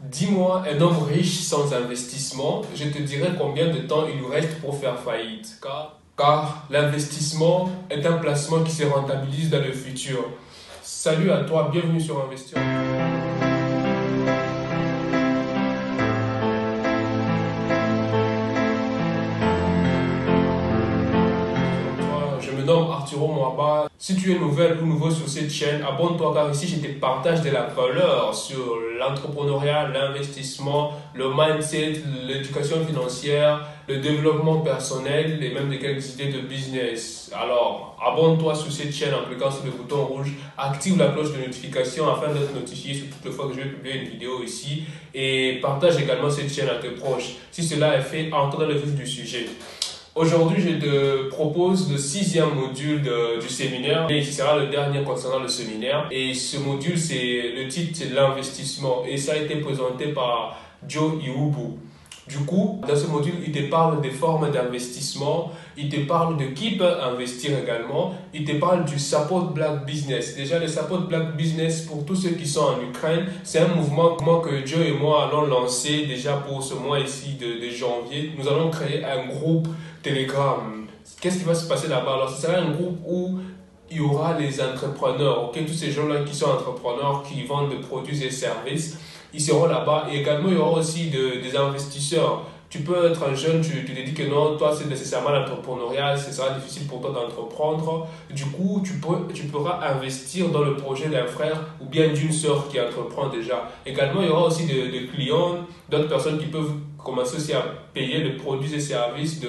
Dis-moi, un homme riche sans investissement, je te dirai combien de temps il lui reste pour faire faillite. Car l'investissement est un placement qui se rentabilise dans le futur. Salut à toi, bienvenue sur Investir. Je me nomme Arturo Moaba. Si tu es nouvelle ou nouveau sur cette chaîne, abonne-toi car ici je te partage de la valeur sur l'entrepreneuriat, l'investissement, le mindset, l'éducation financière, le développement personnel et même de quelques idées de business. Alors, abonne-toi sur cette chaîne en cliquant sur le bouton rouge, active la cloche de notification afin d'être notifié sur toutes les fois que je vais publier une vidéo ici et partage également cette chaîne à tes proches. Si cela est fait, entre dans le vif du sujet. Aujourd'hui, je te propose le sixième module du séminaire et qui sera le dernier concernant le séminaire. Et ce module, le titre, c'est l'investissement et ça a été présenté par Joe Iwubu. Du coup, dans ce module, il te parle des formes d'investissement, il te parle de qui peut investir également, il te parle du Support Black Business. Déjà, le Support Black Business, pour tous ceux qui sont en Ukraine, c'est un mouvement que Joe et moi allons lancer déjà pour ce mois ici de janvier. Nous allons créer un groupe Telegram. Qu'est-ce qui va se passer là-bas? Alors, ce sera un groupe où il y aura les entrepreneurs, ok? Tous ces gens-là qui sont entrepreneurs, qui vendent des produits et services, ils seront là-bas. Et également, il y aura aussi des investisseurs. Tu peux être un jeune, tu te dis que non, toi, c'est nécessairement l'entrepreneuriat, ce sera difficile pour toi d'entreprendre. Du coup, tu pourras investir dans le projet d'un frère ou bien d'une sœur qui entreprend déjà. Également, il y aura aussi des clients, d'autres personnes qui peuvent commencer aussi à payer les produits et services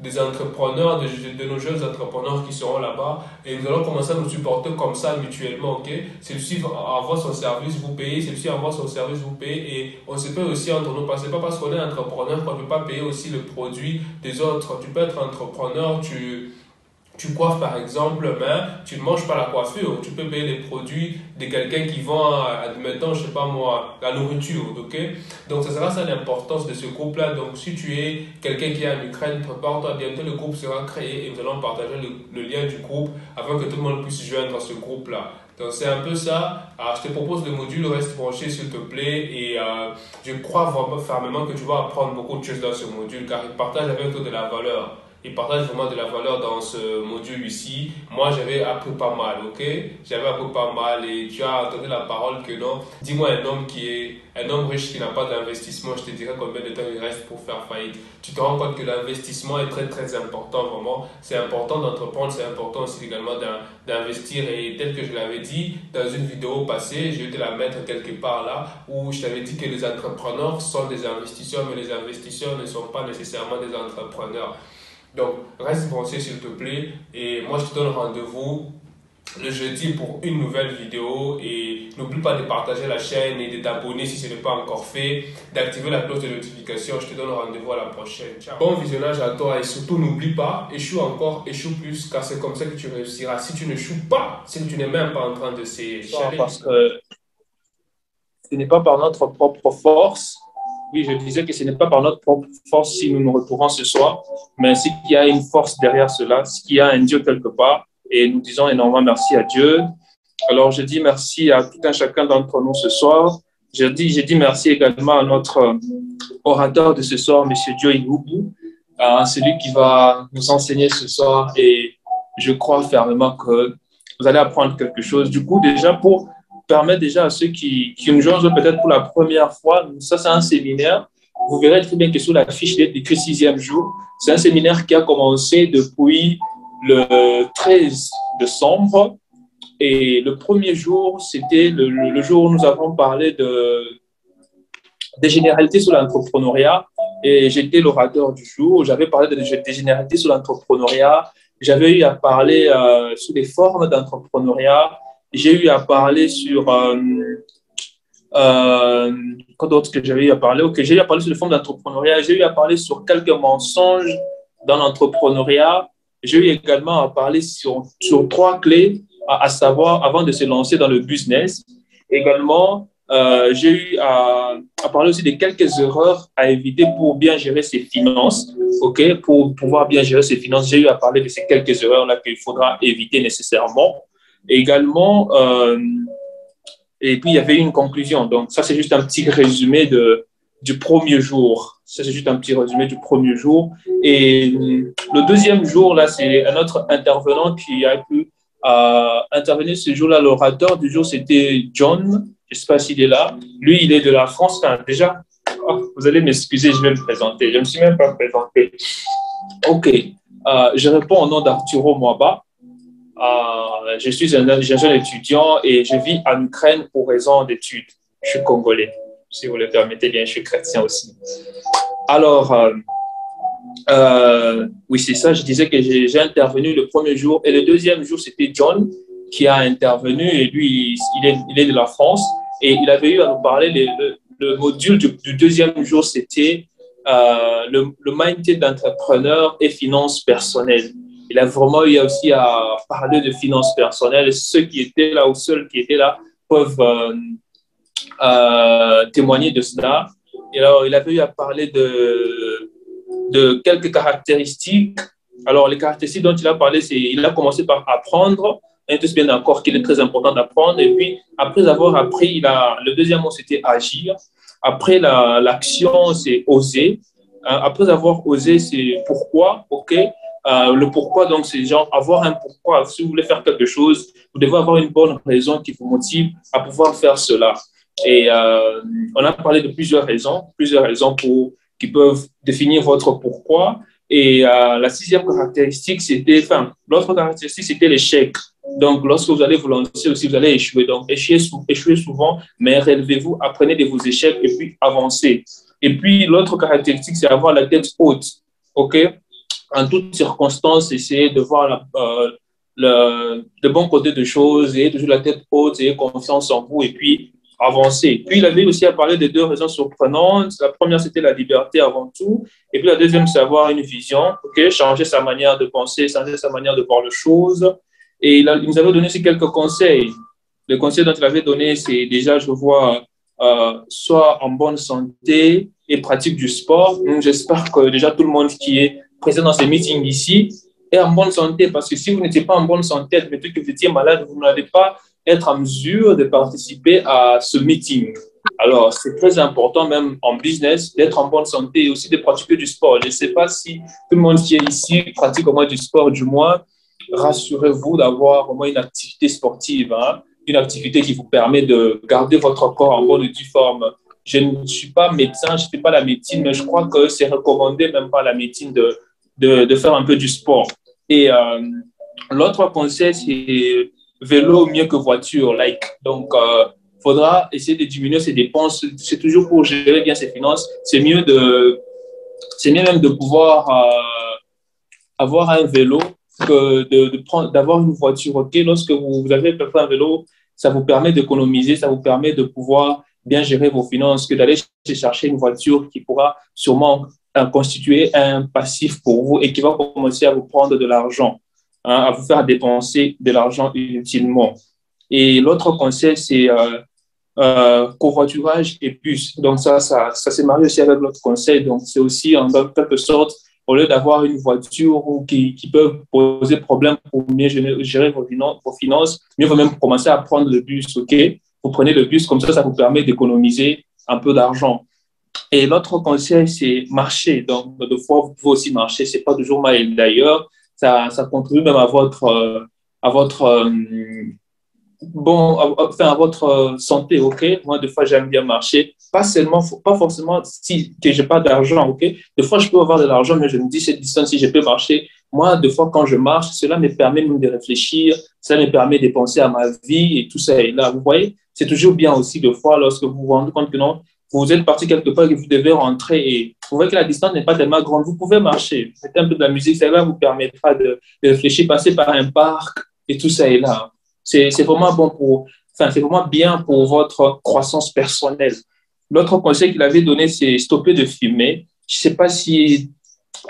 des entrepreneurs, de nos jeunes entrepreneurs qui seront là-bas et nous allons commencer à nous supporter comme ça mutuellement, ok? Celui-ci envoie son service, vous payez, celui-ci envoie son service, vous payez et on se paye aussi entre nous parce que c'est pas parce qu'on est entrepreneur qu'on ne peut pas payer aussi le produit des autres. Tu peux être entrepreneur, tu coiffes par exemple, mais tu ne manges pas la coiffure. Tu peux payer les produits de quelqu'un qui vend, admettons, je sais pas moi, la nourriture, ok? Donc, ça sera ça l'importance de ce groupe-là. Donc, si tu es quelqu'un qui est en Ukraine, prépare-toi, bientôt le groupe sera créé et nous allons partager le lien du groupe afin que tout le monde puisse joindre à ce groupe-là. Donc, c'est un peu ça. Alors, je te propose le module, reste branché s'il te plaît et je crois vraiment fermement que tu vas apprendre beaucoup de choses dans ce module car il partage avec toi de la valeur. Il partage vraiment de la valeur dans ce module ici. Moi, j'avais appris pas mal, ok? J'avais appris pas mal et tu as entendu la parole que non. Dis-moi un homme riche qui n'a pas d'investissement, je te dirais combien de temps il reste pour faire faillite. Tu te rends compte que l'investissement est très très important, vraiment. C'est important d'entreprendre, c'est important aussi également d'investir et tel que je l'avais dit dans une vidéo passée, je vais te la mettre quelque part là, où je t'avais dit que les entrepreneurs sont des investisseurs, mais les investisseurs ne sont pas nécessairement des entrepreneurs. Donc, reste branché s'il te plaît et moi je te donne rendez-vous le jeudi pour une nouvelle vidéo et n'oublie pas de partager la chaîne et de t'abonner si ce n'est pas encore fait, d'activer la cloche de notification. Je te donne rendez-vous à la prochaine. Ciao. Bon visionnage à toi et surtout n'oublie pas, échoue encore, échoue plus car c'est comme ça que tu réussiras. Si tu ne échoues pas, c'est que tu n'es même pas en train de s'échapper. Parce que ce n'est pas par notre propre force. Oui, je disais que ce n'est pas par notre propre force si nous nous retrouvons ce soir, mais c'est qu'il y a une force derrière cela, c'est qu'il y a un Dieu quelque part. Et nous disons énormément merci à Dieu. Alors, je dis merci à tout un chacun d'entre nous ce soir. Je dis merci également à notre orateur de ce soir, M. Joe Iwubu, celui qui va nous enseigner ce soir. Et je crois fermement que vous allez apprendre quelque chose. Du coup, déjà, pour permettre déjà à ceux qui nous joignent peut-être pour la première fois, ça, c'est un séminaire. Vous verrez très bien que sur la fiche, il est écrit sixième jour. C'est un séminaire qui a commencé depuis le 13 décembre. Et le premier jour, c'était le jour où nous avons parlé des généralités sur l'entrepreneuriat. Et j'étais l'orateur du jour. J'avais parlé des généralités sur l'entrepreneuriat. J'avais eu à parler sur les formes d'entrepreneuriat. J'ai eu à parler sur quoi d'autre que j'avais eu à parler? Ok, j'ai eu à parler sur les formes d'entrepreneuriat. J'ai eu à parler sur quelques mensonges dans l'entrepreneuriat. J'ai eu également à parler sur trois clés à savoir avant de se lancer dans le business. Également, j'ai eu à parler aussi de quelques erreurs à éviter pour bien gérer ses finances. Ok, pour pouvoir bien gérer ses finances, j'ai eu à parler de ces quelques erreurs-là qu'il faudra éviter nécessairement. Et également, Et puis, il y avait une conclusion. Donc, ça, c'est juste un petit résumé du premier jour. Ça, c'est juste un petit résumé du premier jour. Et le deuxième jour, là, c'est un autre intervenant qui a pu intervenir ce jour-là. L'orateur du jour, c'était John. Je ne sais pas s'il est là. Lui, il est de la France. Enfin, déjà, vous allez m'excuser, je vais me présenter. Je ne me suis même pas présenté. OK. Je réponds au nom d'Arturo Moaba. Je suis un jeune étudiant et je vis en Ukraine pour raison d'études. Je suis congolais. Si vous le permettez bien, je suis chrétien aussi. Alors, oui, c'est ça. Je disais que j'ai intervenu le premier jour et le deuxième jour, c'était John qui a intervenu et lui, il est de la France et il avait eu à nous parler. Le module du deuxième jour, c'était le mindset d'entrepreneur et finances personnelles. Il a vraiment eu aussi à parler de finances personnelles. Ceux qui étaient là ou ceux qui étaient là peuvent témoigner de cela. Et alors, il avait eu à parler de quelques caractéristiques. Alors, les caractéristiques dont il a parlé, c'est il a commencé par apprendre. On est tous bien d'accord qu'il est très important d'apprendre. Et puis, après avoir appris, le deuxième mot, c'était agir. Après, l'action, c'est oser. Après avoir osé, c'est pourquoi, OK. Le pourquoi, donc, c'est genre avoir un pourquoi. Si vous voulez faire quelque chose, vous devez avoir une bonne raison qui vous motive à pouvoir faire cela. Et on a parlé de plusieurs raisons qui peuvent définir votre pourquoi. Et la sixième caractéristique, l'autre caractéristique, c'était l'échec. Donc, lorsque vous allez vous lancer aussi, vous allez échouer. Donc, échouez souvent, mais relevez-vous, apprenez de vos échecs et puis avancez. Et puis, l'autre caractéristique, c'est avoir la tête haute. OK? En toutes circonstances, essayez de voir le bon côté des choses, ayez toujours la tête haute, ayez confiance en vous et puis avancer. Puis, il avait aussi à parler de deux raisons surprenantes. La première, c'était la liberté avant tout. Et puis, la deuxième, c'est avoir une vision, OK? Changer sa manière de penser, changer sa manière de voir les choses. Et il nous avait donné aussi quelques conseils. Le conseil dont il avait donné, c'est déjà, je vois, soit en bonne santé et pratique du sport. Donc, j'espère que déjà tout le monde qui est présent dans ces meetings ici est en bonne santé. Parce que si vous n'étiez pas en bonne santé, admettez que vous étiez malade, vous n'allez pas être en mesure de participer à ce meeting. Alors, c'est très important, même en business, d'être en bonne santé et aussi de pratiquer du sport. Je ne sais pas si tout le monde qui est ici pratique au moins du sport, du moins, rassurez-vous d'avoir au moins une activité sportive, hein, une activité qui vous permet de garder votre corps en bonne et due forme. Je ne suis pas médecin, je ne fais pas la médecine, mais je crois que c'est recommandé même par la médecine de faire un peu du sport. Et l'autre conseil, c'est vélo mieux que voiture. Donc, faudra essayer de diminuer ses dépenses. C'est toujours pour gérer bien ses finances. C'est mieux même de pouvoir avoir un vélo que d'avoir une voiture. OK, lorsque vous avez un vélo, ça vous permet d'économiser, ça vous permet de pouvoir bien gérer vos finances, que d'aller chercher une voiture qui pourra sûrement constituer un passif pour vous et qui va commencer à vous prendre de l'argent, hein, à vous faire dépenser de l'argent inutilement. Et l'autre conseil, c'est covoiturage et bus. Donc, ça s'est marié aussi avec l'autre conseil. Donc, c'est aussi en quelque sorte, au lieu d'avoir une voiture qui peut poser problème pour mieux gérer vos finances, mieux vaut même commencer à prendre le bus, OK? Vous prenez le bus, comme ça vous permet d'économiser un peu d'argent. Et l'autre conseil, c'est marcher. Donc, de fois, vous pouvez aussi marcher. C'est pas toujours mal. D'ailleurs, ça contribue même à votre à votre santé, OK? Moi, des fois, j'aime bien marcher. Pas forcément que j'ai pas d'argent, OK? Des fois, je peux avoir de l'argent, mais je me dis, cette distance, si je peux marcher. Moi, des fois, quand je marche, cela me permet même de réfléchir, ça me permet de penser à ma vie et tout ça. Et là, vous voyez, c'est toujours bien aussi, des fois, lorsque vous vous rendez compte que non, vous êtes parti quelque part et que vous devez rentrer et vous voyez que la distance n'est pas tellement grande. Vous pouvez marcher, mettez un peu de la musique, ça vous permettra de réfléchir, passer par un parc et tout ça est là. C'est vraiment c'est vraiment bien pour votre croissance personnelle. L'autre conseil qu'il avait donné, c'est stopper de fumer. Je ne sais pas si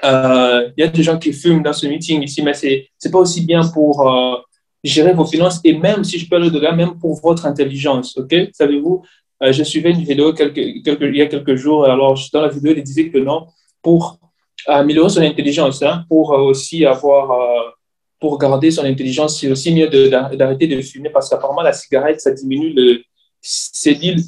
il y a des gens qui fument dans ce meeting ici, mais c'est pas aussi bien pour gérer vos finances et même, si je peux aller de là, même pour votre intelligence. OK? Savez-vous, je suivais une vidéo il y a quelques jours. Alors, dans la vidéo, il disait que non, pour améliorer son intelligence, hein, pour aussi pour garder son intelligence, c'est aussi mieux d'arrêter de fumer parce qu'apparemment, la cigarette, ça diminue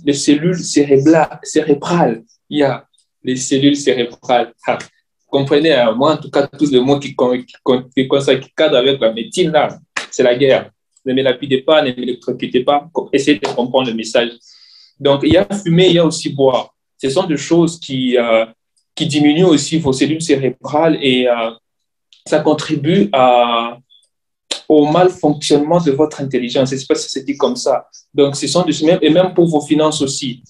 les cellules cérébrales. Il y a les cellules cérébrales. Ah, comprenez, moi, en tout cas, tous les mots qui cadrent avec la médecine, là, c'est la guerre. Ne me lapidez pas, ne m'électrocutez pas. Essayez de comprendre le message. Donc, il y a fumer, il y a aussi boire. Ce sont des choses qui diminuent aussi vos cellules cérébrales et ça contribue au mal fonctionnement de votre intelligence. Je ne sais pas si c'est dit comme ça. Donc, ce sont et même pour vos finances aussi.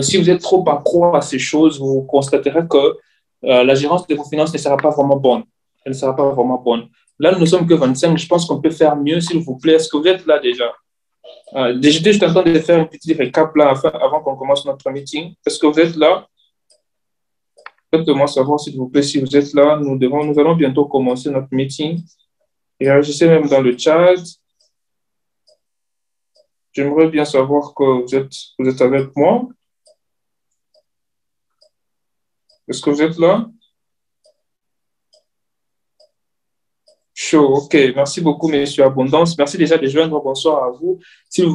Si vous êtes trop accro à ces choses, vous constaterez que la gérance de vos finances ne sera pas vraiment bonne. Elle ne sera pas vraiment bonne. Là, nous ne sommes que 25. Je pense qu'on peut faire mieux, s'il vous plaît. Est-ce que vous êtes là déjà? J'étais juste en train de faire un petit récap là avant qu'on commence notre meeting. Est-ce que vous êtes là? Faites-moi savoir, s'il vous plaît, si vous êtes là. Nous allons bientôt commencer notre meeting. Et réagissez même dans le chat. J'aimerais bien savoir que vous êtes avec moi. Est-ce que vous êtes là? Chaud, ok. Merci beaucoup, Monsieur Abondance. Merci déjà de joindre. Bonsoir à vous.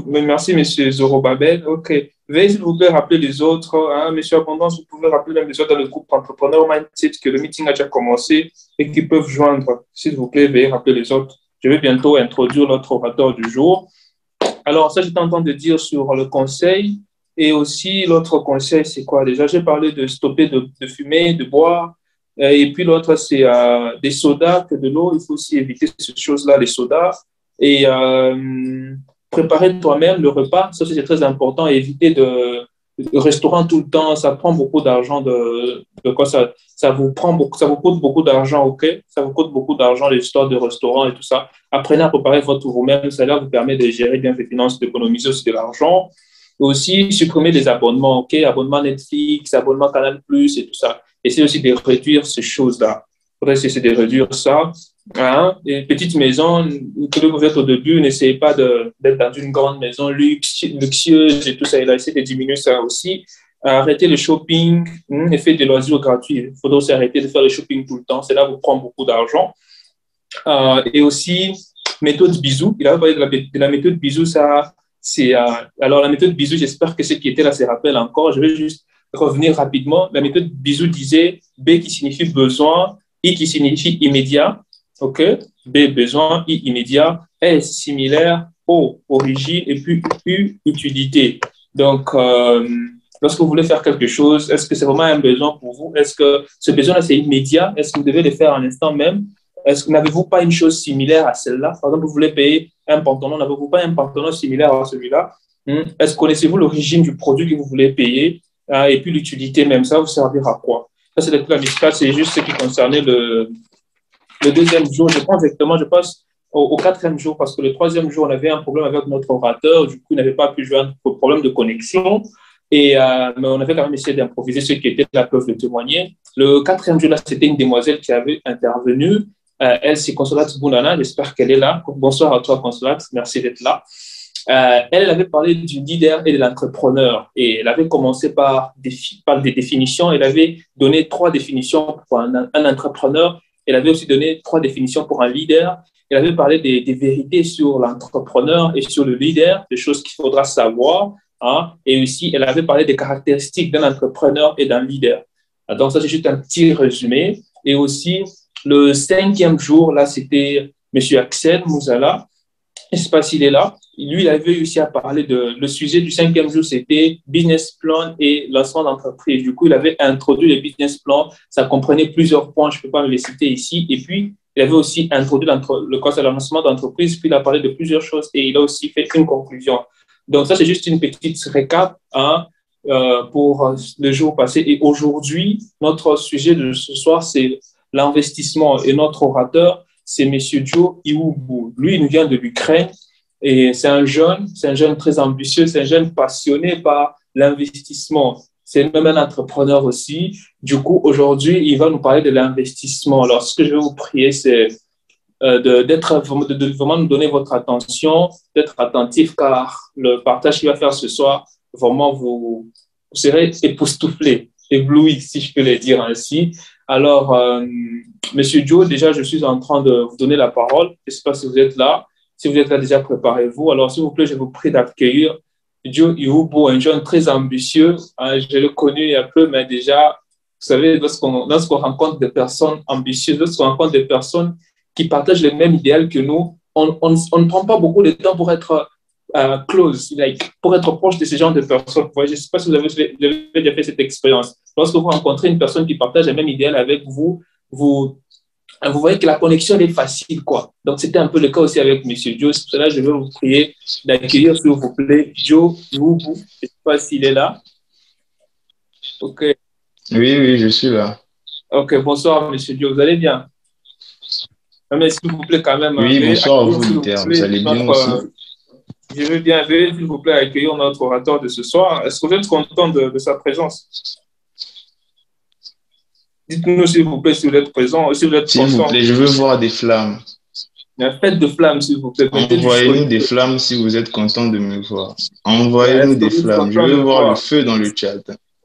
Merci, Monsieur Zorobabel. Ok. Veuillez, s'il vous plaît, rappeler les autres. Monsieur Abondance, vous pouvez rappeler même les autres dans le groupe Entrepreneur Mindset que le meeting a déjà commencé et qu'ils peuvent joindre. S'il vous plaît, veuillez rappeler les autres. Je vais bientôt introduire notre orateur du jour. Alors, ça, j'étais en train de dire sur le conseil. Et aussi, l'autre conseil, c'est quoi? Déjà, j'ai parlé de stopper de fumer, de boire. Et puis, l'autre, c'est des sodas que de l'eau. Il faut aussi éviter ces choses-là, les sodas. Et préparer toi-même le repas. Ça, c'est très important. Et éviter de restaurant tout le temps. Ça prend beaucoup d'argent. De quoi ça vous prend beaucoup, ça vous coûte beaucoup d'argent, OK? Ça vous coûte beaucoup d'argent, les histoires de restaurants et tout ça. Apprenez à préparer votre vous-même. Ça vous permet de gérer bien vos finances, d'économiser aussi de l'argent. Et aussi, supprimer des abonnements, OK? Abonnement Netflix, abonnement Canal+, et tout ça. Essayez aussi de réduire ces choses-là. Il faudrait essayer de réduire ça. Les petites maisons, que vous êtes au début, n'essayez pas d'être dans une grande maison luxueuse et tout ça. Essayez de diminuer ça aussi. Arrêtez le shopping et faites des loisirs gratuits. Il faudrait aussi arrêter de faire le shopping tout le temps. Cela vous prend beaucoup d'argent. Et aussi, méthode bisou. Il a parlé de la méthode bisou. Alors, la méthode bisou, j'espère que ceux qui étaient là se rappellent encore. Je vais juste revenir rapidement. La méthode bisou disait B qui signifie besoin, I qui signifie immédiat. OK? B, besoin, I, immédiat. S, similaire. O, origine. Et puis U, utilité. Donc, lorsque vous voulez faire quelque chose, est-ce que c'est vraiment un besoin pour vous? Est-ce que ce besoin-là, c'est immédiat? Est-ce que vous devez le faire à l'instant même? Est-ce que n'avez-vous pas une chose similaire à celle-là? Par exemple, vous voulez payer un pantalon, n'avez-vous pas un pantalon similaire à celui-là? Est-ce que connaissez-vous l'origine du produit que vous voulez payer? Et puis l'utilité même, ça va vous servir à quoi? Ça, c'est le plan fiscal, c'est juste ce qui concernait le deuxième jour. Je pense au quatrième jour, parce que le troisième jour, on avait un problème avec notre orateur. Du coup, il n'avait pas pu joindre pour problème de connexion. Mais on avait quand même essayé d'improviser. Ceux qui étaient là peuvent le témoigner. Le quatrième jour, là, c'était une demoiselle qui avait intervenu. Elle, c'est Consolate Bounana. J'espère qu'elle est là. Bonsoir à toi, Consolate. Merci d'être là. Elle avait parlé du leader et de l'entrepreneur. Et elle avait commencé par des définitions. Elle avait donné 3 définitions pour un entrepreneur. Elle avait aussi donné 3 définitions pour un leader. Elle avait parlé des vérités sur l'entrepreneur et sur le leader, des choses qu'il faudra savoir. Et aussi, elle avait parlé des caractéristiques d'un entrepreneur et d'un leader. Donc, ça, c'est juste un petit résumé. Et aussi, le 5e jour, là, c'était M. Axel Mouzala. Je ne sais pas s'il est là. Lui, il avait réussi à parler le sujet du 5e jour, c'était business plan et lancement d'entreprise. Du coup, il avait introduit le business plan. Ça comprenait plusieurs points. Je ne peux pas me les citer ici. Et puis, il avait aussi introduit le lancement d'entreprise. Puis, il a parlé de plusieurs choses et il a aussi fait une conclusion. Donc, ça, c'est juste une petite récap pour le jour passé. Et aujourd'hui, notre sujet de ce soir, c'est l'investissement. Et notre orateur, c'est M. Joe Iwubu. Lui, il nous vient de l'Ukraine et c'est un jeune très ambitieux, c'est un jeune passionné par l'investissement. C'est même un entrepreneur aussi. Du coup, aujourd'hui, il va nous parler de l'investissement. Alors, ce que je vais vous prier, c'est de vraiment nous donner votre attention, d'être attentif, car le partage qu'il va faire ce soir, vraiment, vous serez époustouflé, ébloui, si je peux le dire ainsi. Alors, Monsieur Joe, déjà, je suis en train de vous donner la parole. Je ne sais pas si vous êtes là. Si vous êtes là, déjà, préparez-vous. Alors, s'il vous plaît, je vous prie d'accueillir Joe Irubo, un jeune très ambitieux. Je l'ai connu un peu, mais déjà, vous savez, lorsqu'on rencontre des personnes ambitieuses, lorsqu'on rencontre des personnes qui partagent les mêmes idéaux que nous, on ne prend pas beaucoup de temps pour être close, pour être proche de ce genre de personnes. Je ne sais pas si vous avez déjà fait cette expérience. Lorsque vous rencontrez une personne qui partage le même idéal avec vous, vous voyez que la connexion est facile, quoi. Donc, c'était un peu le cas aussi avec M. Joe. C'est pour cela que je vais vous prier d'accueillir, s'il vous plaît, Joe Irubu. Je ne sais pas s'il est là. OK. Oui, oui, je suis là. OK, bonsoir, M. Joe. Vous allez bien? Mais s'il vous plaît, quand même, Oui, veuillez bonsoir à accueillir, vous, s'il vous Luther. Vous plaît, allez bien aussi? je veux bien, veuillez, s'il vous plaît, accueillir notre orateur de ce soir. Est-ce que vous êtes content de sa présence? Dites-nous, s'il vous plaît, si vous êtes présent, si vous êtes S'il vous content. plaît, je veux voir des flammes. Faites de flammes, s'il vous plaît. Mettez du chaud. Envoyez-nous des flammes si vous êtes content de me voir. Est-ce Envoyez-nous que des vous êtes flammes. Je content de veux voir le voir? feu dans le chat.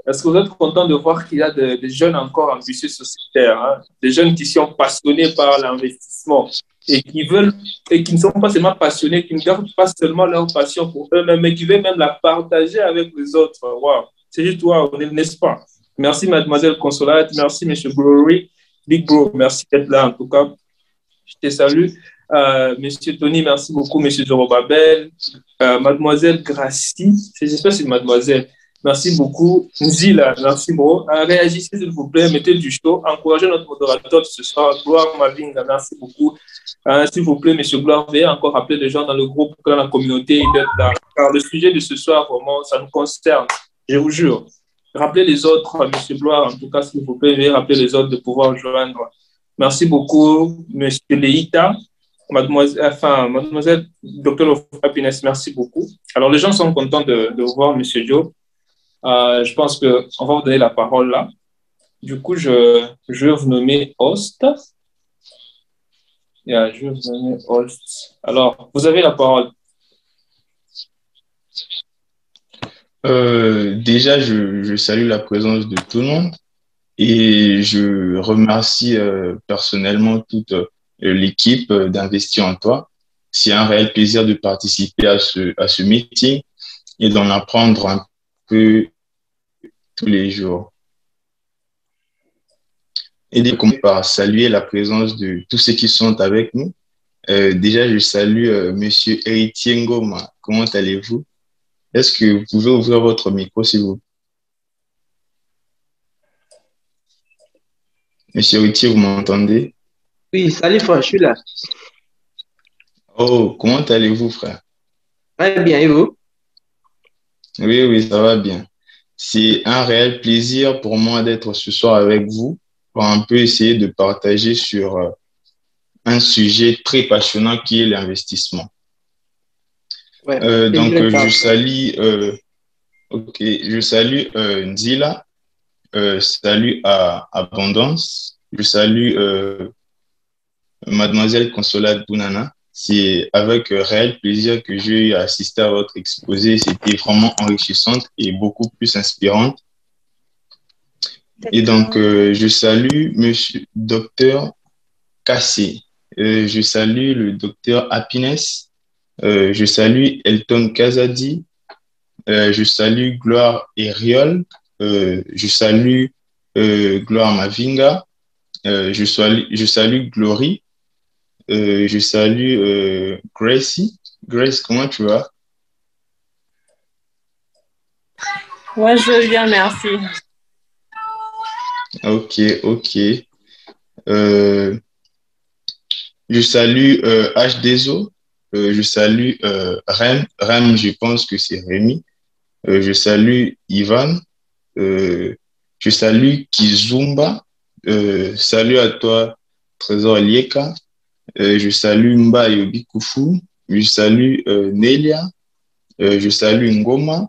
Est-ce que vous êtes content de voir qu'il y a des jeunes encore ambitieux sociétaires, hein? Des jeunes qui sont passionnés par l'investissement et qui veulent, et qui ne sont pas seulement passionnés, qui ne gardent pas seulement leur passion pour eux-mêmes, mais qui veulent même la partager avec les autres. Wow. C'est juste wow, n'est-ce pas? Merci, mademoiselle Consolate. Merci, monsieur Glory. Big Bro, merci d'être là, en tout cas. Je te salue. Monsieur Tony, merci beaucoup. Monsieur Zorobabel. Mademoiselle Gracie. J'espère que c'est mademoiselle. Merci beaucoup. Nzila, merci bro. Réagissez s'il vous plaît, mettez du chaud. Encouragez notre modérateur de ce soir. Gloire Mavinga, merci beaucoup. S'il vous plaît, monsieur Gloire, veuillez encore appeler les gens dans le groupe, dans la communauté, d'être là. Car le sujet de ce soir, vraiment, ça nous concerne. Je vous jure. Rappelez les autres, monsieur Gloire, en tout cas, s'il vous plaît, veuillez rappeler les autres de pouvoir joindre. Merci beaucoup, monsieur Leïta. Mademoiselle Docteur of Happiness, merci beaucoup. Alors, les gens sont contents de voir monsieur Joe. Je pense qu'on va vous donner la parole là. Du coup, je vais vous nommer host. Yeah, je vais vous nommer host. Alors, vous avez la parole. Déjà, je salue la présence de tout le monde et je remercie personnellement toute l'équipe d'Investir en toi. C'est un réel plaisir de participer à ce meeting et d'en apprendre un peu tous les jours. Et de commencer par saluer la présence de tous ceux qui sont avec nous. Déjà, je salue Monsieur Héritier Ngoma. Comment allez-vous? Est-ce que vous pouvez ouvrir votre micro, s'il vous plaît? Monsieur Héritier, vous m'entendez? Oui, salut frère, je suis là. Oh, comment allez-vous, frère? Très bien, et vous? Oui, oui, ça va bien. C'est un réel plaisir pour moi d'être ce soir avec vous pour un peu essayer de partager sur un sujet très passionnant qui est l'investissement. Ouais, Donc, je salue Nzila, salut à Abondance, je salue Mademoiselle Consolate Bounana. C'est avec réel plaisir que j'ai assisté à votre exposé. C'était vraiment enrichissante et beaucoup plus inspirante. Et donc, je salue Monsieur Docteur Kassé. Je salue le Docteur Happiness. Je salue Elton Kazadi. Je salue Gloire Eriol. Je salue Gloire Mavinga. Je salue Glory. Je salue Gracie. Grace, comment tu vas? Moi, je vais bien, merci. Ok, ok. Je salue HDZO. Je salue Rem. Rem, je pense que c'est Rémi. Je salue Ivan. Je salue Kizumba. Salut à toi, Trésor Lieka. Je salue Mba Yobi Kufu. Je salue Nelia. Je salue Ngoma.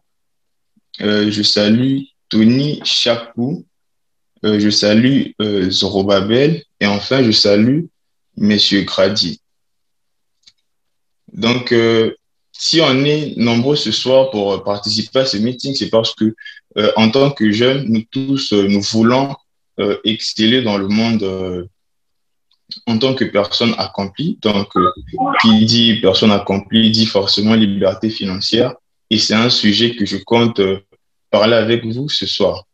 Je salue Tony Chakou. Je salue Zorobabel. Et enfin, je salue Monsieur Grady. Donc, si on est nombreux ce soir pour participer à ce meeting, c'est parce que, en tant que jeunes, nous tous, nous voulons exceller dans le monde en tant que personne accomplie. Donc, qui dit personne accomplie dit forcément liberté financière. et c'est un sujet que je compte parler avec vous ce soir.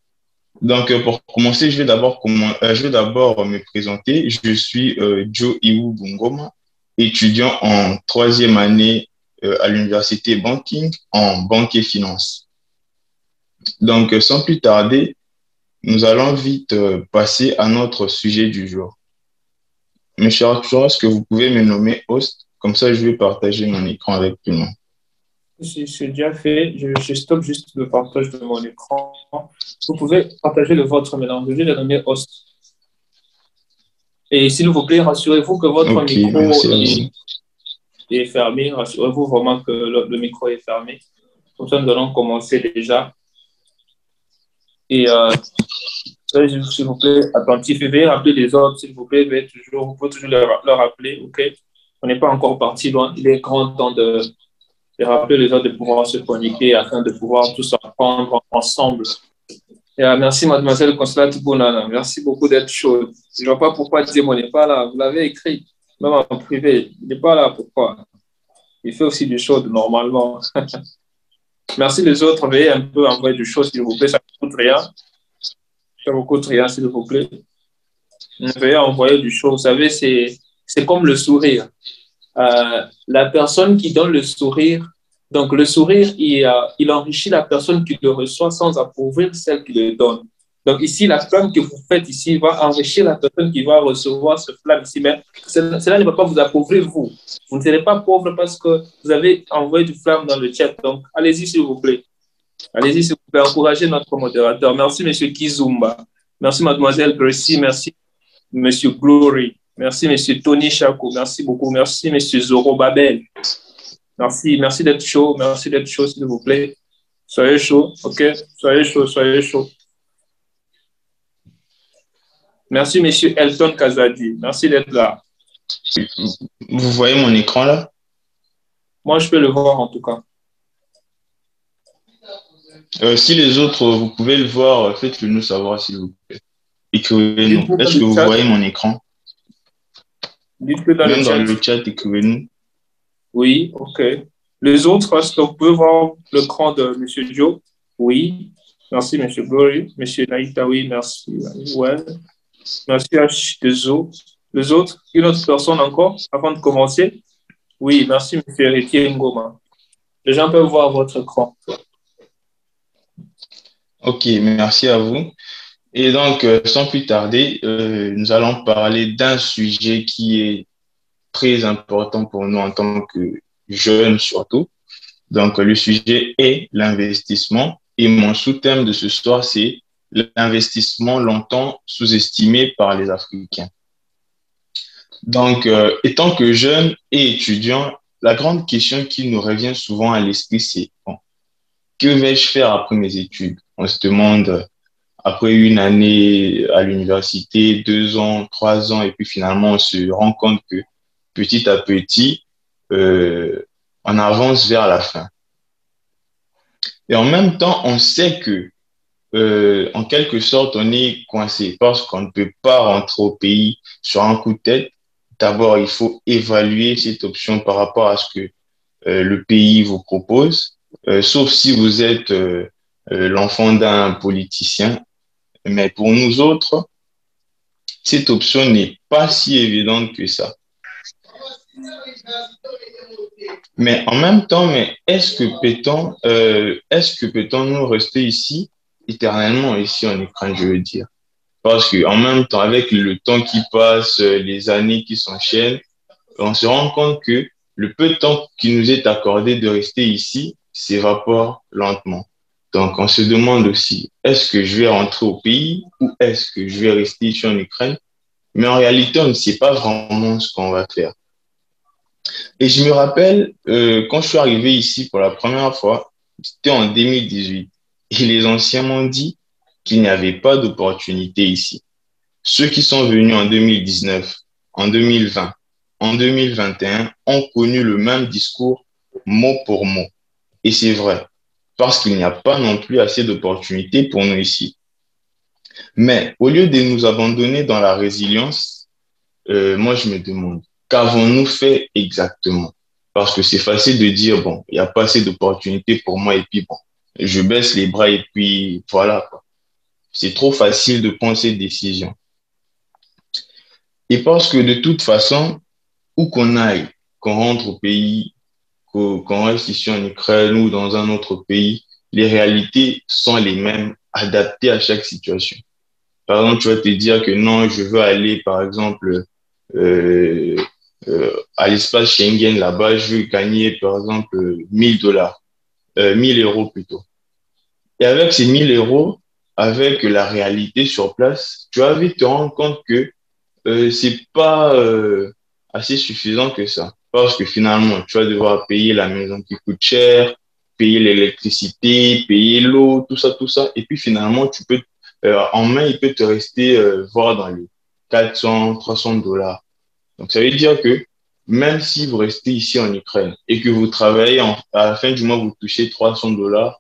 Donc, pour commencer, je vais d'abord me présenter. Je suis Joe Iwu Bungoma, étudiant en troisième année à l'université Banking en banque et finance. Donc, sans plus tarder, nous allons vite passer à notre sujet du jour. Monsieur Arthur, est-ce que vous pouvez me nommer host? Comme ça, je vais partager mon écran avec tout le monde. C'est déjà fait. Je stoppe juste le partage de mon écran. Vous pouvez partager le vôtre maintenant. Je vais le nommer host. Et s'il vous plaît, rassurez-vous que votre micro est fermé. Rassurez-vous vraiment que le micro est fermé. Comme ça, nous allons commencer déjà. Et s'il vous plaît, attentif. Et veuillez rappeler les autres, s'il vous plaît. Vous pouvez toujours leur rappeler. OK? On n'est pas encore parti loin. Il est grand temps de rappeler les autres de pouvoir se connecter afin de pouvoir tous apprendre ensemble. Et, merci, mademoiselle Consolate Bonana. Merci beaucoup d'être chaude. Je ne vois pas pourquoi Diemo n'est pas là. Vous l'avez écrit, même en privé. Il n'est pas là. Pourquoi? Il fait aussi du chaud normalement. Merci les autres. Veuillez un peu envoyer du chaud, s'il vous plaît. Ça ne coûte rien. Ça ne coûte rien, s'il vous plaît. Veuillez envoyer du chaud. Vous savez, c'est comme le sourire. La personne qui donne le sourire, donc le sourire, il enrichit la personne qui le reçoit sans appauvrir celle qui le donne. Donc ici, la flamme que vous faites ici va enrichir la personne qui va recevoir ce flamme ici, mais cela ne va pas vous appauvrir vous. Vous ne serez pas pauvre parce que vous avez envoyé du flamme dans le chat. Donc allez-y s'il vous plaît. Allez-y s'il vous plaît, encouragez notre modérateur. Merci monsieur Kizumba. Merci mademoiselle Gracie. Merci monsieur Glory. Merci, monsieur Tony Chaco. Merci beaucoup. Merci, monsieur Zoro Babel. Merci d'être chaud. Merci d'être chaud, s'il vous plaît. Soyez chaud, OK? Soyez chaud, soyez chaud. Merci, monsieur Elton Kazadi. Merci d'être là. Vous voyez mon écran là? Moi, je peux le voir en tout cas. Si les autres, vous pouvez le voir, faites-le nous savoir, s'il vous plaît. Écrivez-nous. Est-ce que vous voyez mon écran? Dites-le dans Même dans le chat, écrivez-nous. Oui, OK. Les autres, est-ce que vous pouvez voir l'écran de M. Joe? Oui. Merci, M. Glory. M. Naïta, oui, merci. Ouais. Merci, H2O. Les autres, une autre personne encore, avant de commencer? Oui, merci, M. Héritier Ngoma. Les gens peuvent voir votre écran. OK, merci à vous. Et donc, sans plus tarder, nous allons parler d'un sujet qui est très important pour nous en tant que jeunes surtout. Donc, le sujet est l'investissement. Et mon sous-thème de ce soir, c'est l'investissement longtemps sous-estimé par les Africains. Donc, étant que jeunes et étudiants, la grande question qui nous revient souvent à l'esprit, c'est bon, que vais-je faire après mes études? On se demande, après une année à l'université, 2 ans, 3 ans, et puis finalement, on se rend compte que petit à petit, on avance vers la fin. Et en même temps, on sait que, en quelque sorte, on est coincé parce qu'on ne peut pas rentrer au pays sur un coup de tête. D'abord, il faut évaluer cette option par rapport à ce que le pays vous propose, sauf si vous êtes l'enfant d'un politicien. Mais pour nous autres, cette option n'est pas si évidente que ça. Mais en même temps, est-ce que peut-on nous rester ici éternellement ici en Ukraine, je veux dire? Parce que en même temps, avec le temps qui passe, les années qui s'enchaînent, on se rend compte que le peu de temps qui nous est accordé de rester ici s'évapore lentement. Donc, on se demande aussi, est-ce que je vais rentrer au pays ou est-ce que je vais rester ici en Ukraine? Mais en réalité, on ne sait pas vraiment ce qu'on va faire. Et je me rappelle, quand je suis arrivé ici pour la première fois, c'était en 2018. Et les anciens m'ont dit qu'il n'y avait pas d'opportunité ici. Ceux qui sont venus en 2019, en 2020, en 2021 ont connu le même discours mot pour mot. Et c'est vrai, parce qu'il n'y a pas non plus assez d'opportunités pour nous ici. Mais au lieu de nous abandonner dans la résilience, moi je me demande, qu'avons-nous fait exactement? Parce que c'est facile de dire, bon, il n'y a pas assez d'opportunités pour moi et puis bon, je baisse les bras et puis voilà, quoi. C'est trop facile de prendre cette décision. Et parce que de toute façon, où qu'on aille, qu'on rentre au pays, qu'on reste ici en Ukraine ou dans un autre pays, les réalités sont les mêmes, adaptées à chaque situation. Par exemple, tu vas te dire que non, je veux aller, par exemple, euh, à l'espace Schengen, là-bas, je veux gagner, par exemple, 1000 $, 1000 € plutôt. Et avec ces 1000 €, avec la réalité sur place, tu vas vite te rendre compte que c'est pas assez suffisant que ça. Parce que finalement, tu vas devoir payer la maison qui coûte cher, payer l'électricité, payer l'eau, tout ça, tout ça. Et puis finalement, tu peux, en main, il peut te rester, voire dans les 400, 300 $. Donc ça veut dire que même si vous restez ici en Ukraine et que vous travaillez, à la fin du mois, vous touchez 300 $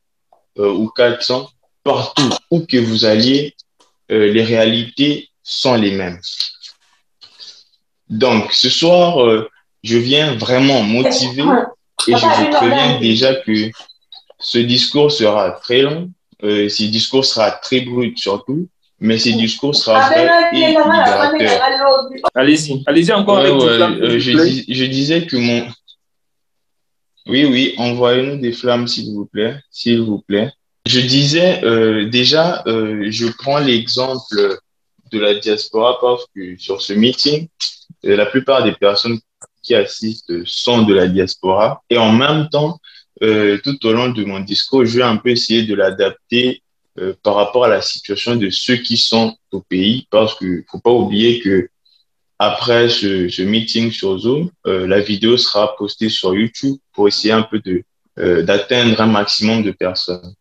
ou 400, partout où que vous alliez, les réalités sont les mêmes. Donc, ce soir, je viens vraiment motivé et je vous préviens déjà que ce discours sera très long, ce discours sera très brut surtout, mais ce discours sera vrai et libérateur. Allez-y, allez-y encore avec des flammes, je disais que mon... Oui, oui, envoyez-nous des flammes, s'il vous plaît, s'il vous plaît. Je disais déjà, je prends l'exemple de la diaspora parce que sur ce meeting, la plupart des personnes qui assistent sont de la diaspora. Et en même temps, tout au long de mon discours, je vais un peu essayer de l'adapter par rapport à la situation de ceux qui sont au pays, parce qu'il ne faut pas oublier que après ce meeting sur Zoom, la vidéo sera postée sur YouTube pour essayer un peu d'atteindre un maximum de personnes.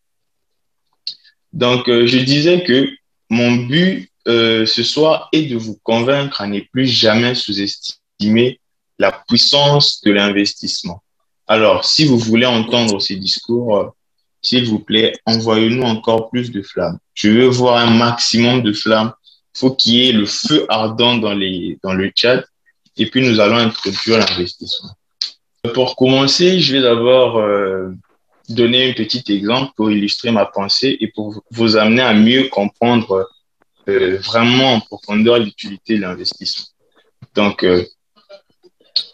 Donc, je disais que mon but ce soir est de vous convaincre à ne plus jamais sous-estimer la puissance de l'investissement. Alors, si vous voulez entendre ces discours, s'il vous plaît, envoyez-nous encore plus de flammes. Je veux voir un maximum de flammes. Il faut qu'il y ait le feu ardent dans le chat et puis nous allons introduire l'investissement. Pour commencer, je vais d'abord donner un petit exemple pour illustrer ma pensée et pour vous amener à mieux comprendre vraiment en profondeur l'utilité de l'investissement. Donc,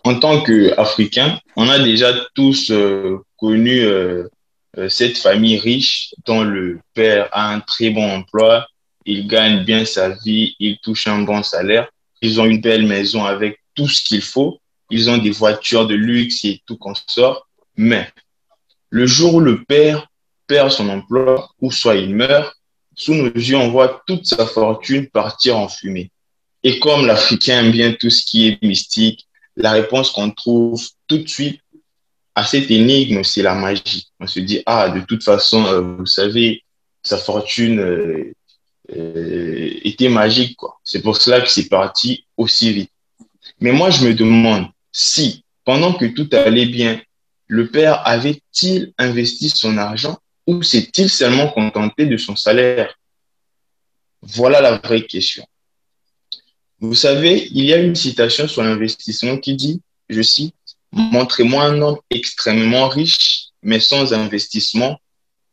en tant qu'Africains, on a déjà tous connu cette famille riche dont le père a un très bon emploi, il gagne bien sa vie, il touche un bon salaire, ils ont une belle maison avec tout ce qu'il faut, ils ont des voitures de luxe et tout consort, mais le jour où le père perd son emploi ou soit il meurt, sous nos yeux, on voit toute sa fortune partir en fumée. Et comme l'Africain aime bien tout ce qui est mystique, la réponse qu'on trouve tout de suite à cette énigme, c'est la magie. On se dit, ah, de toute façon, vous savez, sa fortune était magique, quoi. C'est pour cela que c'est parti aussi vite. Mais moi, je me demande si, pendant que tout allait bien, le père avait-il investi son argent ou s'est-il seulement contenté de son salaire? Voilà la vraie question. Vous savez, il y a une citation sur l'investissement qui dit, je cite, « Montrez-moi un homme extrêmement riche, mais sans investissement,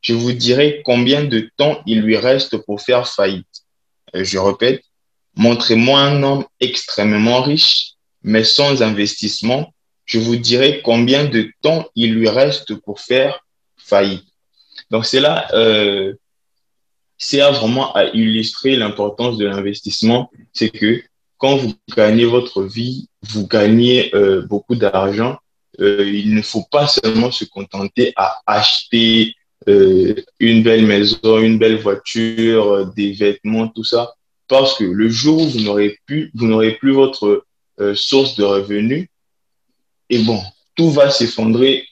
je vous dirai combien de temps il lui reste pour faire faillite. » Je répète, « Montrez-moi un homme extrêmement riche, mais sans investissement, je vous dirai combien de temps il lui reste pour faire faillite. » Donc, c'est là, c'est vraiment à illustrer l'importance de l'investissement. C'est que quand vous gagnez votre vie, vous gagnez beaucoup d'argent. Il ne faut pas seulement se contenter à acheter une belle maison, une belle voiture, des vêtements, tout ça. Parce que le jour où vous n'aurez plus votre source de revenus, et bon, tout va s'effondrer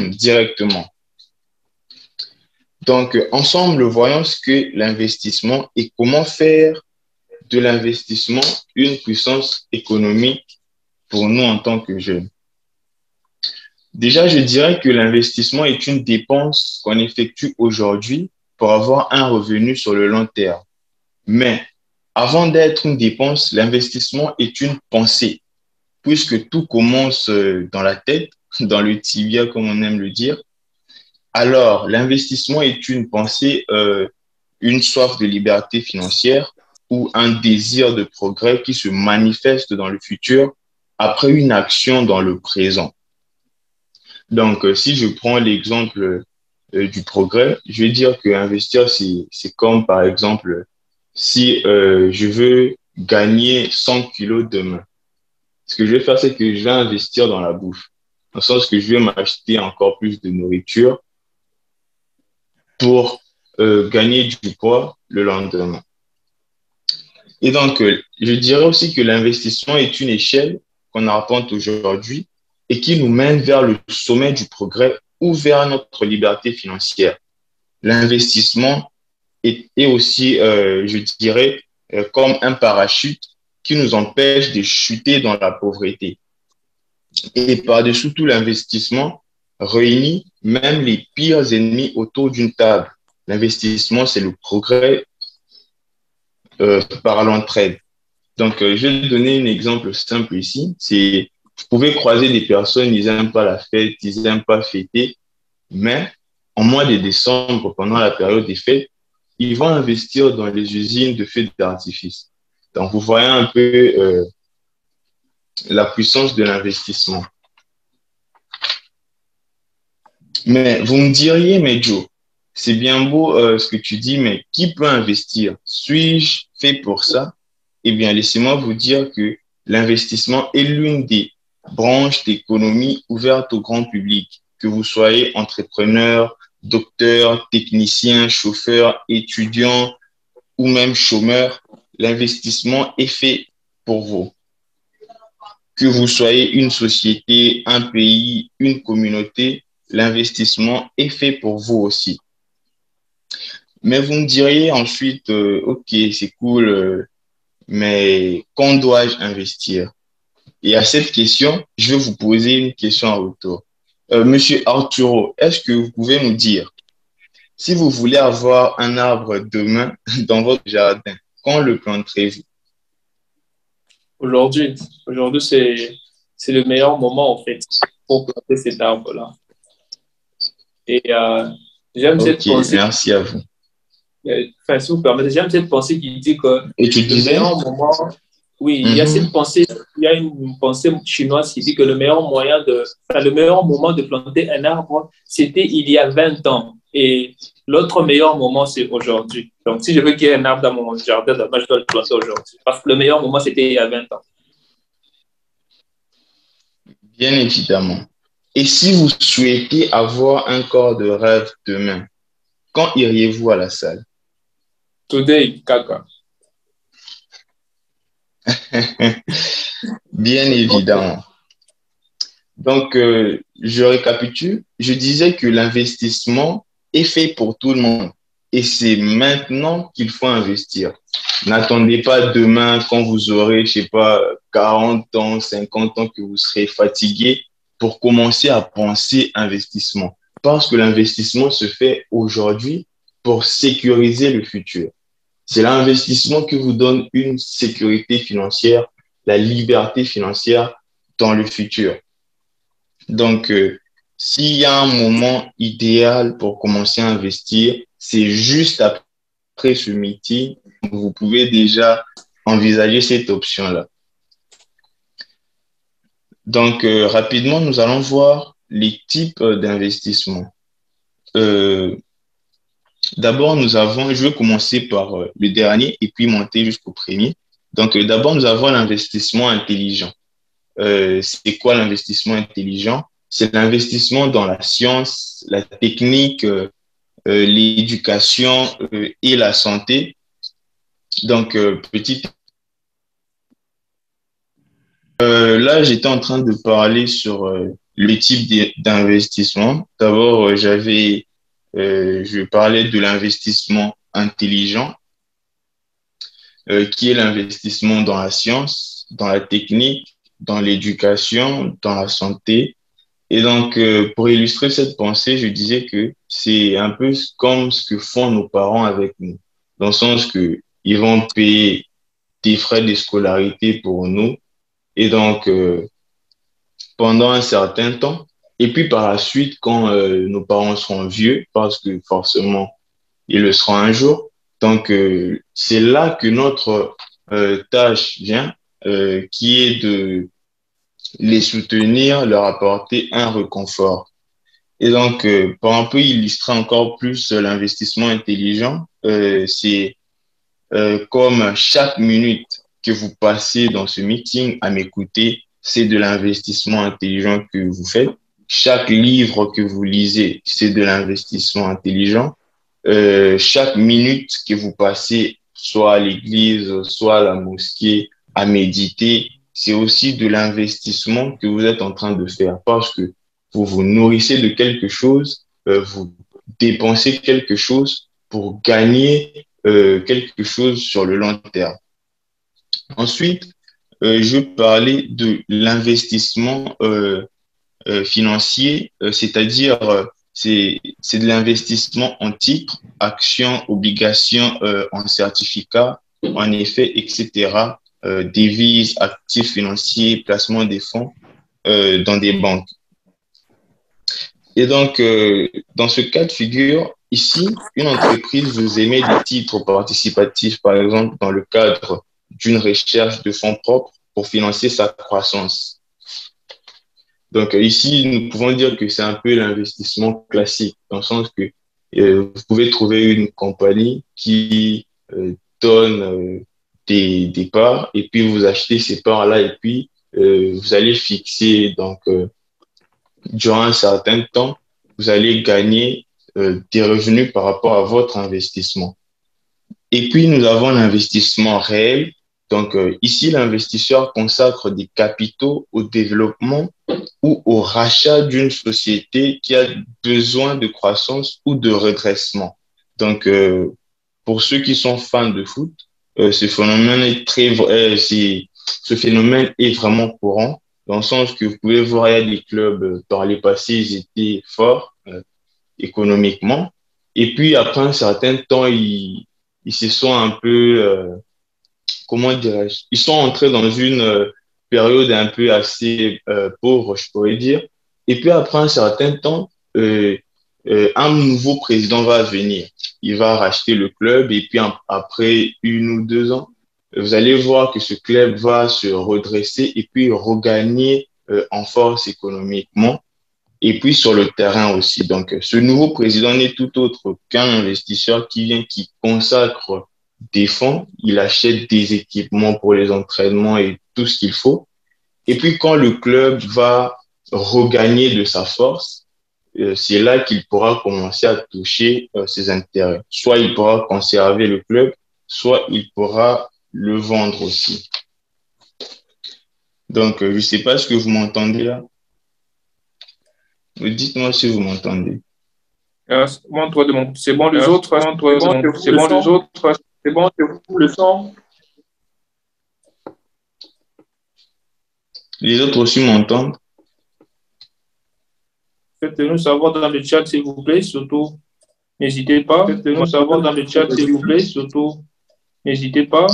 directement. Donc, ensemble, voyons ce que l'investissement et comment faire de l'investissement une puissance économique pour nous en tant que jeunes. Déjà, je dirais que l'investissement est une dépense qu'on effectue aujourd'hui pour avoir un revenu sur le long terme. Mais avant d'être une dépense, l'investissement est une pensée, puisque tout commence dans la tête, dans le tibia, comme on aime le dire. Alors, l'investissement est une pensée, une soif de liberté financière ou un désir de progrès qui se manifeste dans le futur après une action dans le présent. Donc, si je prends l'exemple du progrès, je vais dire que investir, c'est comme, par exemple, si je veux gagner 100 kilos demain, ce que je vais faire, c'est que je vais investir dans la bouffe, dans le sens que je vais m'acheter encore plus de nourriture pour gagner du poids le lendemain. Et donc, je dirais aussi que l'investissement est une échelle qu'on arpente aujourd'hui et qui nous mène vers le sommet du progrès ou vers notre liberté financière. L'investissement est aussi, je dirais, comme un parachute qui nous empêche de chuter dans la pauvreté. Et par-dessous tout l'investissement réunit même les pires ennemis autour d'une table. L'investissement, c'est le progrès par l'entraide. Donc, je vais donner un exemple simple ici. C'est, vous pouvez croiser des personnes, ils n'aiment pas la fête, ils n'aiment pas fêter, mais en mois de décembre, pendant la période des fêtes, ils vont investir dans les usines de feux d'artifice. Donc, vous voyez un peu la puissance de l'investissement. Mais vous me diriez, mais Joe, c'est bien beau ce que tu dis, mais qui peut investir? Suis-je fait pour ça? Eh bien, laissez-moi vous dire que l'investissement est l'une des branches d'économie ouvertes au grand public. Que vous soyez entrepreneur, docteur, technicien, chauffeur, étudiant ou même chômeur, l'investissement est fait pour vous. Que vous soyez une société, un pays, une communauté, l'investissement est fait pour vous aussi. Mais vous me diriez ensuite, OK, c'est cool, mais quand dois-je investir? Et à cette question, je vais vous poser une question en retour. Monsieur Arturo, est-ce que vous pouvez nous dire, si vous voulez avoir un arbre demain dans votre jardin, quand le planterez-vous? Aujourd'hui, c'est le meilleur moment, en fait, pour planter cet arbre-là. Et j'aime cette OK, pensée, merci à vous. enfin, si vous permettez, j'aime cette pensée qui dit que Et tu le disais? meilleur moment, oui, il y a cette pensée, il y a une pensée chinoise qui dit que le meilleur moyen enfin, le meilleur moment de planter un arbre, c'était il y a 20 ans. Et l'autre meilleur moment, c'est aujourd'hui. Donc, si je veux qu'il y ait un arbre dans mon jardin, demain, je dois le planter aujourd'hui. Parce que le meilleur moment, c'était il y a 20 ans. Bien évidemment. Et si vous souhaitez avoir un corps de rêve demain, quand iriez-vous à la salle? Today, Kaka. Bien évidemment. Donc, je récapitule. Je disais que l'investissement est fait pour tout le monde et c'est maintenant qu'il faut investir. N'attendez pas demain quand vous aurez, je sais pas, 40 ans, 50 ans que vous serez fatigué pour commencer à penser investissement. Parce que l'investissement se fait aujourd'hui pour sécuriser le futur. C'est l'investissement qui vous donne une sécurité financière, la liberté financière dans le futur. Donc, s'il y a un moment idéal pour commencer à investir, c'est juste après ce meeting. Vous pouvez déjà envisager cette option-là. Donc, rapidement, nous allons voir les types d'investissement. D'abord, je vais commencer par le dernier et puis monter jusqu'au premier. Donc, d'abord, nous avons l'investissement intelligent. C'est quoi l'investissement intelligent? C'est l'investissement dans la science, la technique, l'éducation et la santé. Donc, là, j'étais en train de parler sur le type d'investissement. D'abord, je parlais de l'investissement intelligent, qui est l'investissement dans la science, dans la technique, dans l'éducation, dans la santé. Et donc, pour illustrer cette pensée, je disais que c'est un peu comme ce que font nos parents avec nous, dans le sens que ils vont payer des frais de scolarité pour nous. Et donc, pendant un certain temps, Et puis par la suite, quand nos parents seront vieux, parce que forcément, ils le seront un jour, donc c'est là que notre tâche vient, qui est de les soutenir, leur apporter un réconfort. Et donc, pour un peu illustrer encore plus l'investissement intelligent, c'est comme chaque minute que vous passez dans ce meeting à m'écouter, c'est de l'investissement intelligent que vous faites. Chaque livre que vous lisez, c'est de l'investissement intelligent. Chaque minute que vous passez, soit à l'église, soit à la mosquée, à méditer, c'est aussi de l'investissement que vous êtes en train de faire parce que vous vous nourrissez de quelque chose, vous dépensez quelque chose pour gagner quelque chose sur le long terme. Ensuite, je vais parler de l'investissement financier, c'est-à-dire c'est de l'investissement en titres, actions, obligations, en certificats, en effet, etc., devises, actifs financiers, placement des fonds dans des banques. Et donc, dans ce cas de figure, ici, une entreprise vous émet des titres participatifs, par exemple, dans le cadre d'une recherche de fonds propres pour financer sa croissance. Donc, ici, nous pouvons dire que c'est un peu l'investissement classique, dans le sens que vous pouvez trouver une compagnie qui donne des parts et puis vous achetez ces parts-là et puis vous allez fixer donc durant un certain temps, vous allez gagner des revenus par rapport à votre investissement. Et puis, nous avons l'investissement réel. Donc, ici, l'investisseur consacre des capitaux au développement ou au rachat d'une société qui a besoin de croissance ou de redressement. Donc, pour ceux qui sont fans de foot, ce phénomène ce phénomène est vraiment courant dans le sens que vous pouvez voir, il y a des clubs, par les passés, ils étaient forts économiquement. Et puis, après un certain temps, ils se sont un peu, comment dirais-je, ils sont entrés dans une période un peu assez pauvre, je pourrais dire. Et puis, après un certain temps, un nouveau président va venir. Il va racheter le club et puis après 1 ou 2 ans, vous allez voir que ce club va se redresser et puis regagner en force économiquement et puis sur le terrain aussi. Donc, ce nouveau président n'est tout autre qu'un investisseur qui vient, qui consacre des fonds, il achète des équipements pour les entraînements et tout ce qu'il faut. Et puis, quand le club va regagner de sa force, c'est là qu'il pourra commencer à toucher ses intérêts. Soit il pourra conserver le club, soit il pourra le vendre aussi. Donc, je ne sais pas ce que vous m'entendez là. Dites-moi si vous m'entendez. C'est bon, les autres. C'est bon, les autres. C'est bon, vous le son. Les autres aussi m'entendent. Faites-nous savoir dans le chat, s'il vous plaît, surtout. N'hésitez pas. Faites-nous savoir dans le chat, s'il vous plaît, surtout. N'hésitez pas.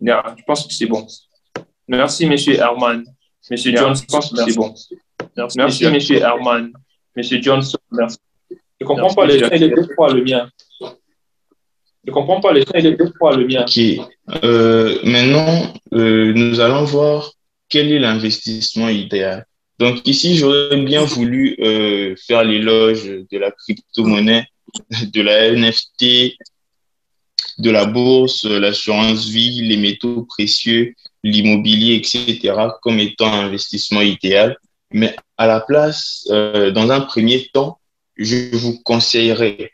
Yeah, je pense que c'est bon. Merci, monsieur Herman. Monsieur Johnson, je pense que c'est bon. Merci, monsieur Herman. Monsieur Johnson, merci. Je ne comprends pas, les gens, il est deux fois le mien. Je ne comprends pas, les gens, il est deux fois le mien. Ok. Maintenant, nous allons voir quel est l'investissement idéal. Donc ici, j'aurais bien voulu faire l'éloge de la crypto-monnaie, de la NFT, de la bourse, l'assurance vie, les métaux précieux, l'immobilier, etc., comme étant un investissement idéal. Mais à la place, dans un premier temps, je vous conseillerais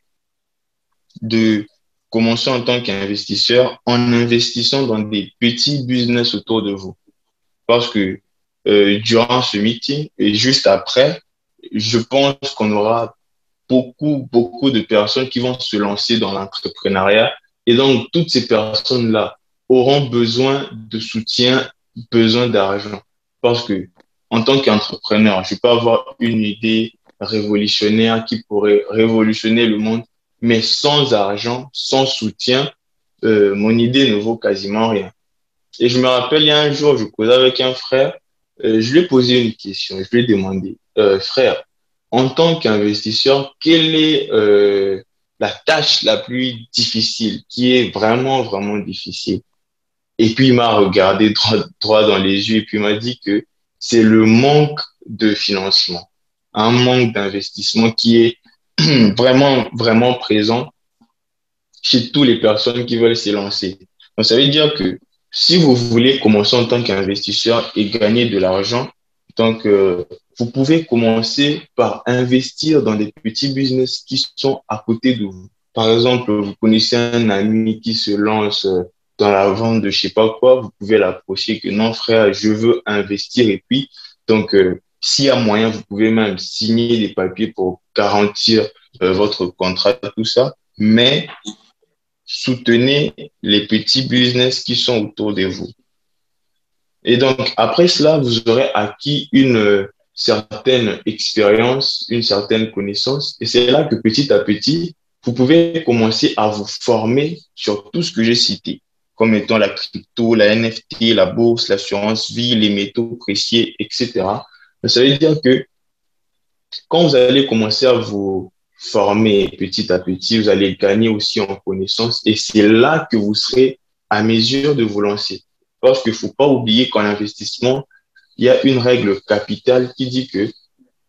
de commencer en tant qu'investisseur en investissant dans des petits business autour de vous. Parce que durant ce meeting et juste après, je pense qu'on aura beaucoup de personnes qui vont se lancer dans l'entrepreneuriat. Et donc, toutes ces personnes-là auront besoin de soutien, besoin d'argent. Parce que, en tant qu'entrepreneur, je peux avoir une idée révolutionnaire qui pourrait révolutionner le monde, mais sans argent, sans soutien, mon idée ne vaut quasiment rien. Et je me rappelle, il y a un jour, je causais avec un frère, je lui ai posé une question, je lui ai demandé, frère, en tant qu'investisseur, quelle est la tâche la plus difficile, qui est vraiment, vraiment difficile? Et puis, il m'a regardé droit dans les yeux et puis il m'a dit que c'est le manque de financement, un manque d'investissement qui est vraiment, vraiment présent chez toutes les personnes qui veulent se lancer. Donc, ça veut dire que si vous voulez commencer en tant qu'investisseur et gagner de l'argent, donc, vous pouvez commencer par investir dans des petits business qui sont à côté de vous. Par exemple, vous connaissez un ami qui se lance dans la vente de je sais pas quoi, vous pouvez l'approcher que non, frère, je veux investir. Et puis, donc, s'il y a moyen, vous pouvez même signer des papiers pour garantir votre contrat, tout ça. Mais soutenez les petits business qui sont autour de vous. Et donc, après cela, vous aurez acquis une certaine expérience, une certaine connaissance. Et c'est là que petit à petit, vous pouvez commencer à vous former sur tout ce que j'ai cité, comme étant la crypto, la NFT, la bourse, l'assurance vie, les métaux précieux, etc. Ça veut dire que quand vous allez commencer à vous former petit à petit, vous allez gagner aussi en connaissance et c'est là que vous serez à mesure de vous lancer. Parce qu'il ne faut pas oublier qu'en investissement, il y a une règle capitale qui dit que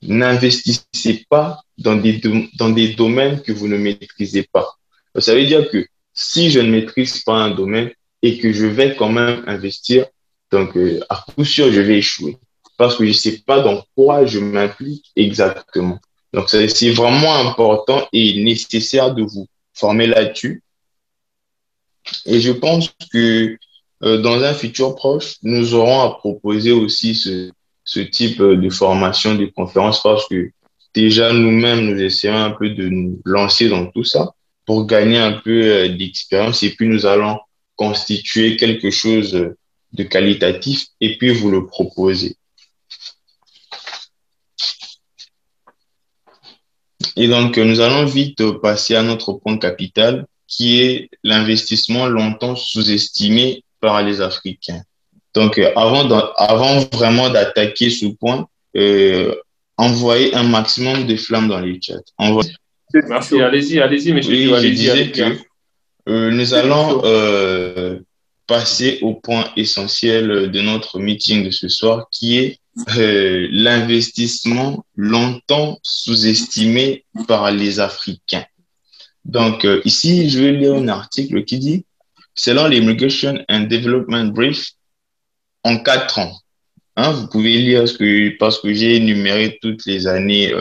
n'investissez pas dans des domaines que vous ne maîtrisez pas. Ça veut dire que si je ne maîtrise pas un domaine et que je vais quand même investir, donc à coup sûr, je vais échouer parce que je ne sais pas dans quoi je m'implique exactement. Donc, c'est vraiment important et nécessaire de vous former là-dessus. Et je pense que dans un futur proche, nous aurons à proposer aussi ce type de formation, de conférence, parce que déjà nous-mêmes, nous essayons un peu de nous lancer dans tout ça pour gagner un peu d'expérience et puis nous allons constituer quelque chose de qualitatif et puis vous le proposer. Et donc, nous allons vite passer à notre point capital, qui est l'investissement longtemps sous-estimé par les Africains. Donc, avant vraiment d'attaquer ce point, envoyez un maximum de flammes dans les chats. Merci, allez-y, monsieur. Oui, je disais allez-y. que nous allons passer au point essentiel de notre meeting de ce soir, qui est l'investissement longtemps sous-estimé par les Africains. Donc, ici, je vais lire un article qui dit, selon l'Immigration and Development Brief, en 4 ans, hein, vous pouvez lire parce que j'ai énuméré toutes les années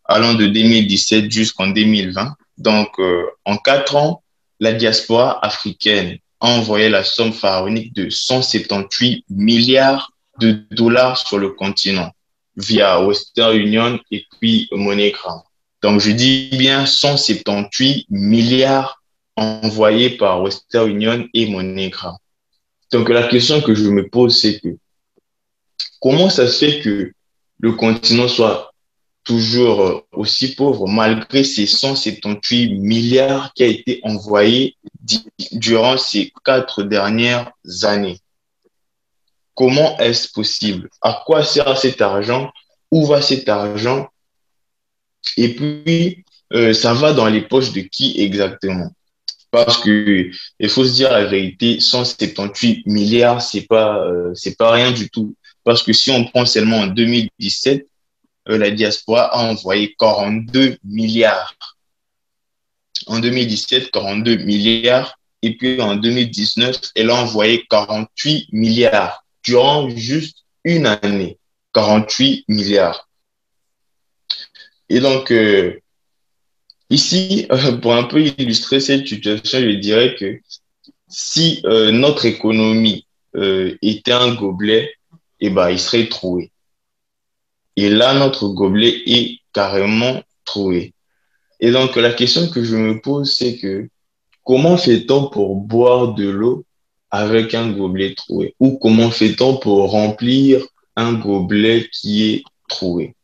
allant de 2017 jusqu'en 2020. Donc, en 4 ans, la diaspora africaine a envoyé la somme pharaonique de 178 milliards de dollars sur le continent via Western Union et puis MoneyGram. Donc, je dis bien 178 milliards envoyés par Western Union et MoneyGram. Donc, la question que je me pose, c'est que comment ça se fait que le continent soit toujours aussi pauvre malgré ces 178 milliards qui a été envoyés durant ces 4 dernières années? Comment est-ce possible? À quoi sert cet argent? Où va cet argent? Et puis, ça va dans les poches de qui exactement? Parce que il faut se dire la vérité, 178 milliards, c'est pas rien du tout. Parce que si on prend seulement en 2017, la diaspora a envoyé 42 milliards. En 2017, 42 milliards. Et puis en 2019, elle a envoyé 48 milliards durant juste une année. 48 milliards. Et donc, ici, pour un peu illustrer cette situation, je dirais que si notre économie était un gobelet, eh ben, il serait troué. Et là, notre gobelet est carrément troué. Et donc, la question que je me pose, c'est que comment fait-on pour boire de l'eau avec un gobelet troué? Ou comment fait-on pour remplir un gobelet qui est troué?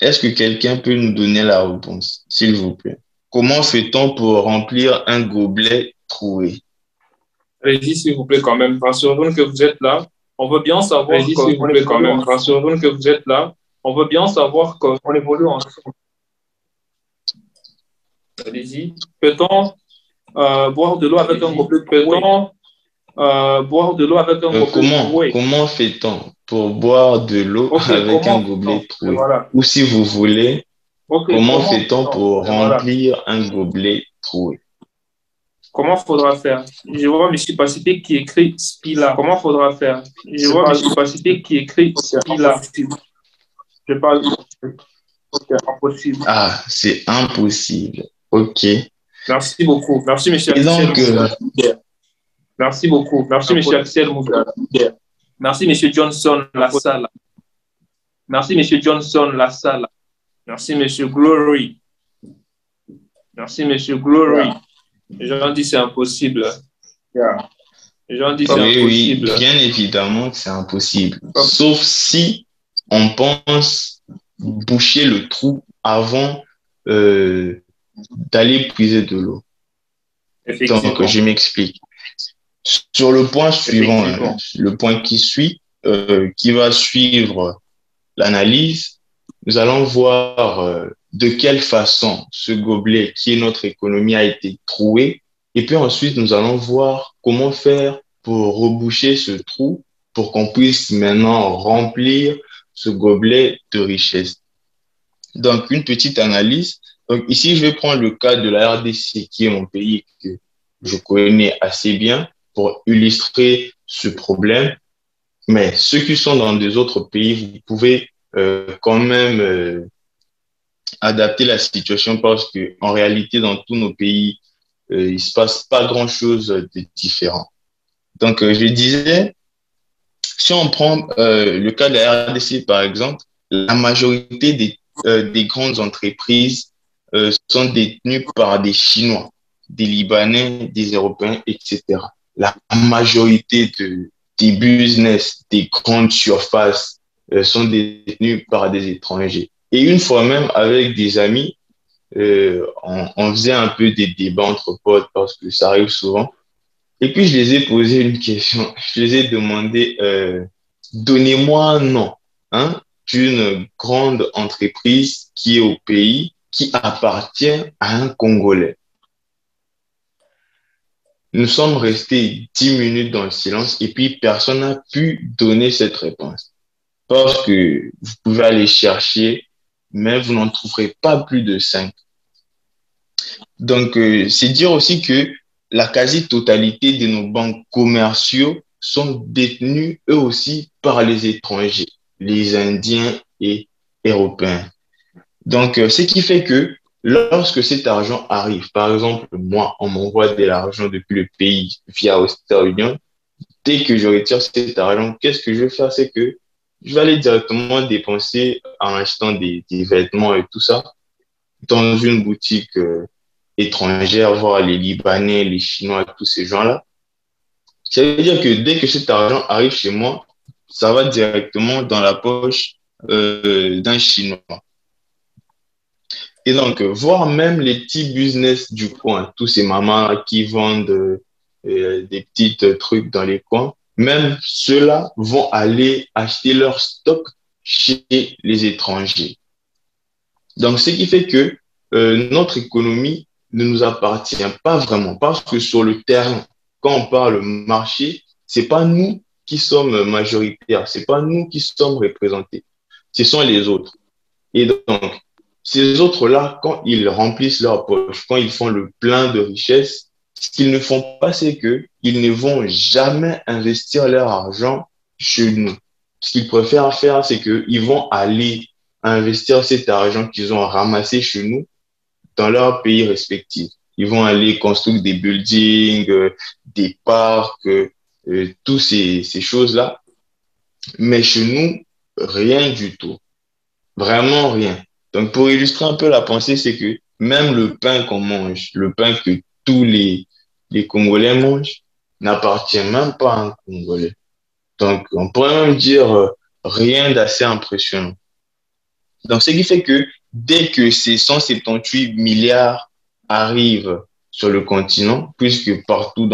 Est-ce que quelqu'un peut nous donner la réponse, s'il vous plaît? comment fait-on pour remplir un gobelet troué? Allez-y, s'il vous plaît, quand même. Rassurez-vous que vous êtes là. On veut bien savoir Allez-y, s'il vous plaît, quand même. Rassurez-vous que vous êtes là. On veut bien savoir qu'on évolue ensemble. Allez-y. Peut-on boire de l'eau avec un gobelet troué? Peut-on boire de l'eau avec un gobelet troué? Comment fait-on pour boire de l'eau avec un gobelet troué? Voilà. Ou si vous voulez, comment fait-on pour Voilà. remplir un gobelet troué? Comment faudra faire? Je vois M. Pacifique qui écrit Spila. Comment faudra faire? Je vois M. Pacifique qui écrit Spila. Je parle. C'est impossible. Ah, c'est impossible. OK. Merci beaucoup. Merci, M. Et Axel donc, Mouga. Merci beaucoup. Merci, M. Axel Mouga. Merci, M. Johnson Lassalle. Merci, M. Johnson Lassalle. Merci, M. Glory. Merci, M. Glory. Les gens disent c'est impossible. Les gens disent c'est impossible. Oui, bien évidemment que c'est impossible. Sauf si on pense boucher le trou avant d'aller puiser de l'eau. Donc, je m'explique. Sur le point suivant, le point qui suit, qui va suivre l'analyse, nous allons voir de quelle façon ce gobelet qui est notre économie a été troué. Et puis ensuite, nous allons voir comment faire pour reboucher ce trou pour qu'on puisse maintenant remplir ce gobelet de richesse. Donc, une petite analyse. Donc, ici, je vais prendre le cas de la RDC, qui est mon pays que je connais assez bien pour illustrer ce problème. Mais ceux qui sont dans des autres pays, vous pouvez quand même adapter la situation parce que en réalité, dans tous nos pays, il se passe pas grand-chose de différent. Donc, je disais, si on prend le cas de la RDC, par exemple, la majorité des grandes entreprises sont détenues par des Chinois, des Libanais, des Européens, etc. La majorité des business, des grandes surfaces sont détenus par des étrangers. Et une fois même, avec des amis, on faisait un peu des débats entre potes parce que ça arrive souvent. Et puis, je les ai posé une question. Je les ai demandé, donnez-moi un nom d'une grande entreprise qui est au pays, qui appartient à un Congolais. Nous sommes restés 10 minutes dans le silence et puis personne n'a pu donner cette réponse. Parce que vous pouvez aller chercher, mais vous n'en trouverez pas plus de 5. Donc, c'est dire aussi que la quasi-totalité de nos banques commerciaux sont détenus eux aussi par les étrangers, les Indiens et Européens. Donc, ce qui fait que lorsque cet argent arrive, par exemple, moi, on m'envoie de l'argent depuis le pays via Western Union, dès que je retire cet argent, qu'est-ce que je vais faire? C'est que je vais aller directement dépenser en achetant des vêtements et tout ça dans une boutique étrangère, voir les Libanais, les Chinois, tous ces gens-là. Ça veut dire que dès que cet argent arrive chez moi, ça va directement dans la poche d'un Chinois. Et donc, voir même les petits business du coin, tous ces mamans qui vendent des petits trucs dans les coins, même ceux-là vont aller acheter leur stock chez les étrangers. Donc, ce qui fait que notre économie ne nous appartient pas vraiment parce que sur le terrain, quand on parle marché, c'est pas nous qui sommes majoritaires, c'est pas nous qui sommes représentés, ce sont les autres. Et donc, ces autres-là, quand ils remplissent leur poche, quand ils font le plein de richesses, ce qu'ils ne font pas, c'est qu'ils ne vont jamais investir leur argent chez nous. Ce qu'ils préfèrent faire, c'est qu'ils vont aller investir cet argent qu'ils ont ramassé chez nous dans leur pays respectifs. Ils vont aller construire des buildings, des parcs, toutes ces choses-là. Mais chez nous, rien du tout. Vraiment rien. Donc, pour illustrer un peu la pensée, c'est que même le pain qu'on mange, le pain que tous les Congolais mangent, n'appartient même pas à un Congolais. Donc, on pourrait même dire rien d'assez impressionnant. Donc, ce qui fait que dès que ces 178 milliards arrive sur le continent, puisque partout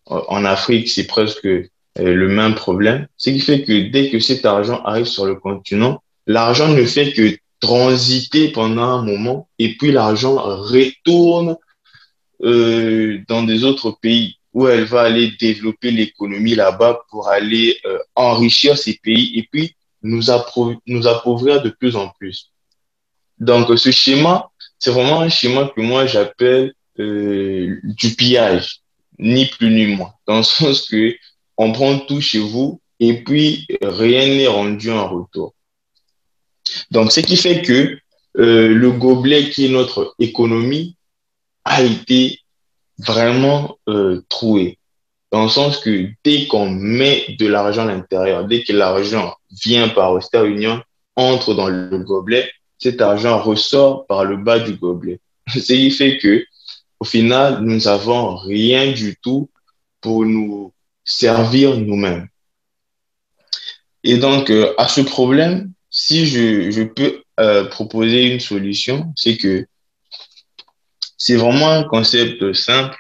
en Afrique, c'est presque le même problème. Ce qui fait que dès que cet argent arrive sur le continent, l'argent ne fait que transiter pendant un moment et puis l'argent retourne dans des autres pays où elle va aller développer l'économie là-bas pour aller enrichir ces pays et puis nous appauvrir de plus en plus. Donc, ce schéma, c'est vraiment un schéma que moi j'appelle du pillage, ni plus ni moins, dans le sens que on prend tout chez vous et puis rien n'est rendu en retour. Donc, ce qui fait que le gobelet qui est notre économie a été vraiment troué. Dans le sens que dès qu'on met de l'argent à l'intérieur, dès que l'argent vient par Western Union, entre dans le gobelet, cet argent ressort par le bas du gobelet. Ce qui fait que, au final, nous n'avons rien du tout pour nous servir nous-mêmes. Et donc, à ce problème, si je peux proposer une solution, c'est que c'est vraiment un concept simple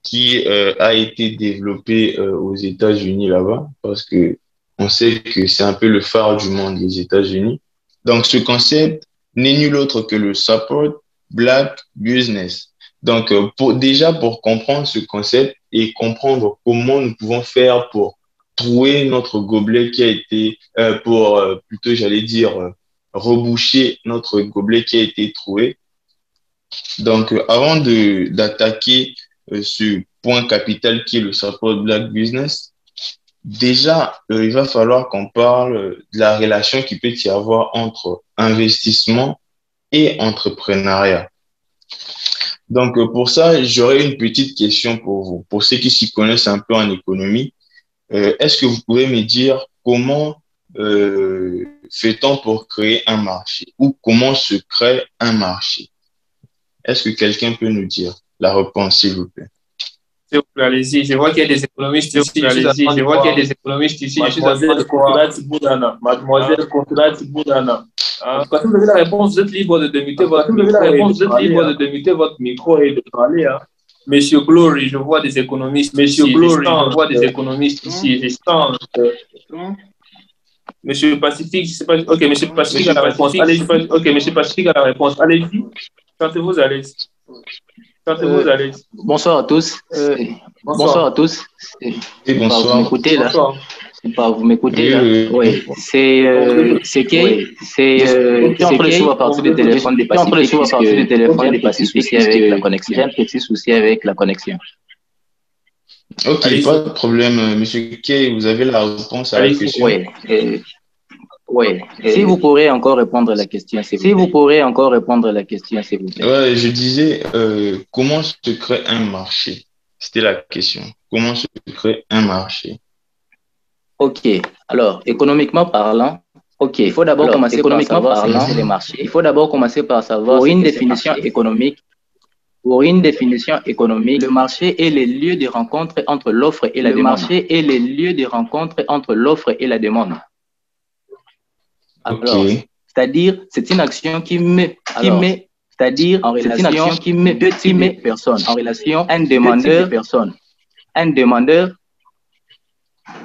qui a été développé aux États-Unis là-bas, parce que on sait que c'est un peu le phare du monde, les États-Unis. Donc, ce concept n'est nul autre que le Support Black Business. Donc, déjà pour comprendre ce concept et comprendre comment nous pouvons faire pour trouver notre gobelet qui a été, plutôt j'allais dire, reboucher notre gobelet qui a été troué. Donc, avant d'attaquer ce point capital qui est le support Black Business, déjà, il va falloir qu'on parle de la relation qu'il peut y avoir entre investissement et entrepreneuriat. Donc, pour ça, j'aurais une petite question pour vous. Pour ceux qui s'y connaissent un peu en économie, est-ce que vous pouvez me dire comment fait-on pour créer un marché ou comment se crée un marché? Est-ce que quelqu'un peut nous dire la réponse, s'il vous plaît? S'il vous plaît, allez-y. Je vois qu'il y a des économistes ici. Je vois qu'il y a des économistes ici. Mademoiselle Consolati Boudana. Mademoiselle Consolati Boudana. En tout cas, si vous avez la réponse, vous êtes libre de démuter votre micro et de parler. Hein. Monsieur Glory, je vois des économistes ici. Monsieur Glory, je vois des économistes ici. Monsieur Pacifique, je sais pas. Ok, Monsieur Pacifique a la réponse. Allez-y. Ok, Monsieur Pacifique a la réponse. Allez-y. Sentez-vous à l'aise. Bonsoir à tous. Bonsoir à tous. Et bonsoir. Vous m'écoutez là? Vous m'écoutez là? Oui. C'est qui? C'est entre les sous à partir du téléphone des Pacifiques avec la connexion. J'ai un petit souci avec la connexion. Ok, pas de problème, Monsieur Kay, vous avez la réponse à la question. Oui. Si vous pourrez encore répondre à la question, s'il vous plaît. Ouais, je disais, comment se crée un marché? C'était la question. Comment se crée un marché? Ok. Alors, économiquement parlant, il faut d'abord commencer par savoir ce que c'est les marchés. Il faut d'abord commencer par savoir pour une définition économique. Pour une définition économique, le marché est les lieux de rencontre entre l'offre et la demande. Alors, c'est-à-dire, c'est une action qui met en relation deux types de personnes, en relation un demandeur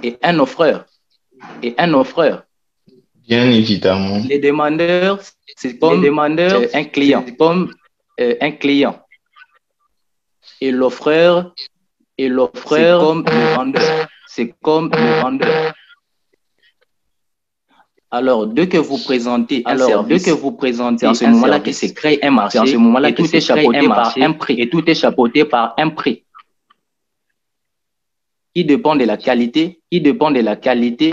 et un offreur. Bien évidemment. Les demandeurs, c'est comme un client. Et l'offreur, c'est comme le vendeur. Alors, dès que vous présentez un service, c'est en ce moment-là que se crée un marché, et tout est chapeauté par un prix qui dépend de la qualité, et de la quantité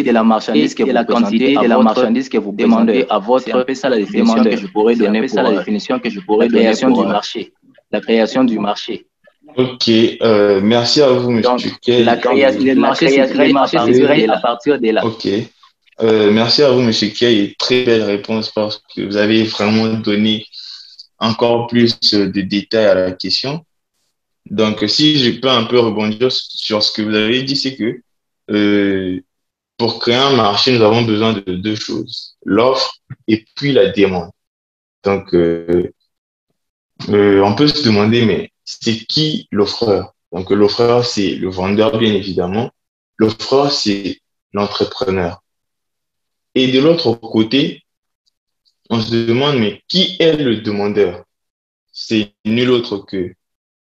de la marchandise que vous demandez à votre c'est un peu ça la définition que je pourrais donner pour la création du marché. Ok, merci à vous, Monsieur Kay. La création du marché se crée à partir de là. Ok, merci à vous, Monsieur Kay, et très belle réponse parce que vous avez vraiment donné encore plus de détails à la question. Donc, si je peux un peu rebondir sur ce que vous avez dit, c'est que pour créer un marché, nous avons besoin de deux choses, l'offre et puis la demande. Donc, on peut se demander, mais c'est qui l'offreur? Donc, l'offreur, c'est le vendeur, bien évidemment. L'offreur, c'est l'entrepreneur. Et de l'autre côté, on se demande, mais qui est le demandeur? C'est nul autre que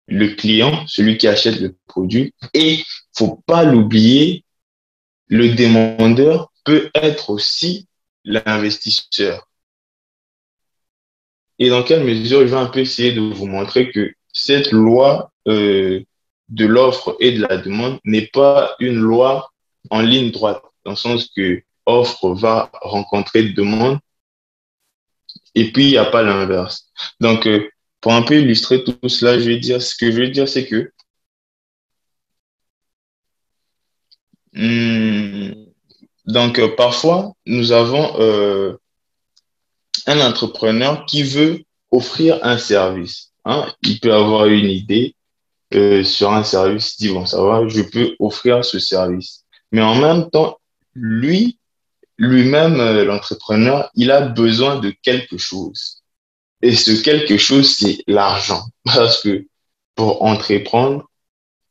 le client, celui qui achète le produit. Et faut pas l'oublier, le demandeur peut être aussi l'investisseur. Et dans quelle mesure je vais un peu essayer de vous montrer que cette loi de l'offre et de la demande n'est pas une loi en ligne droite, dans le sens que offre va rencontrer demande et puis il n'y a pas l'inverse. Donc, pour un peu illustrer tout cela, ce que je veux dire, c'est que parfois, nous avons un entrepreneur qui veut offrir un service. Hein. Il peut avoir une idée sur un service, il dit, bon, ça va, je peux offrir ce service. Mais en même temps, lui-même, l'entrepreneur, il a besoin de quelque chose. Et ce quelque chose, c'est l'argent. Parce que pour entreprendre,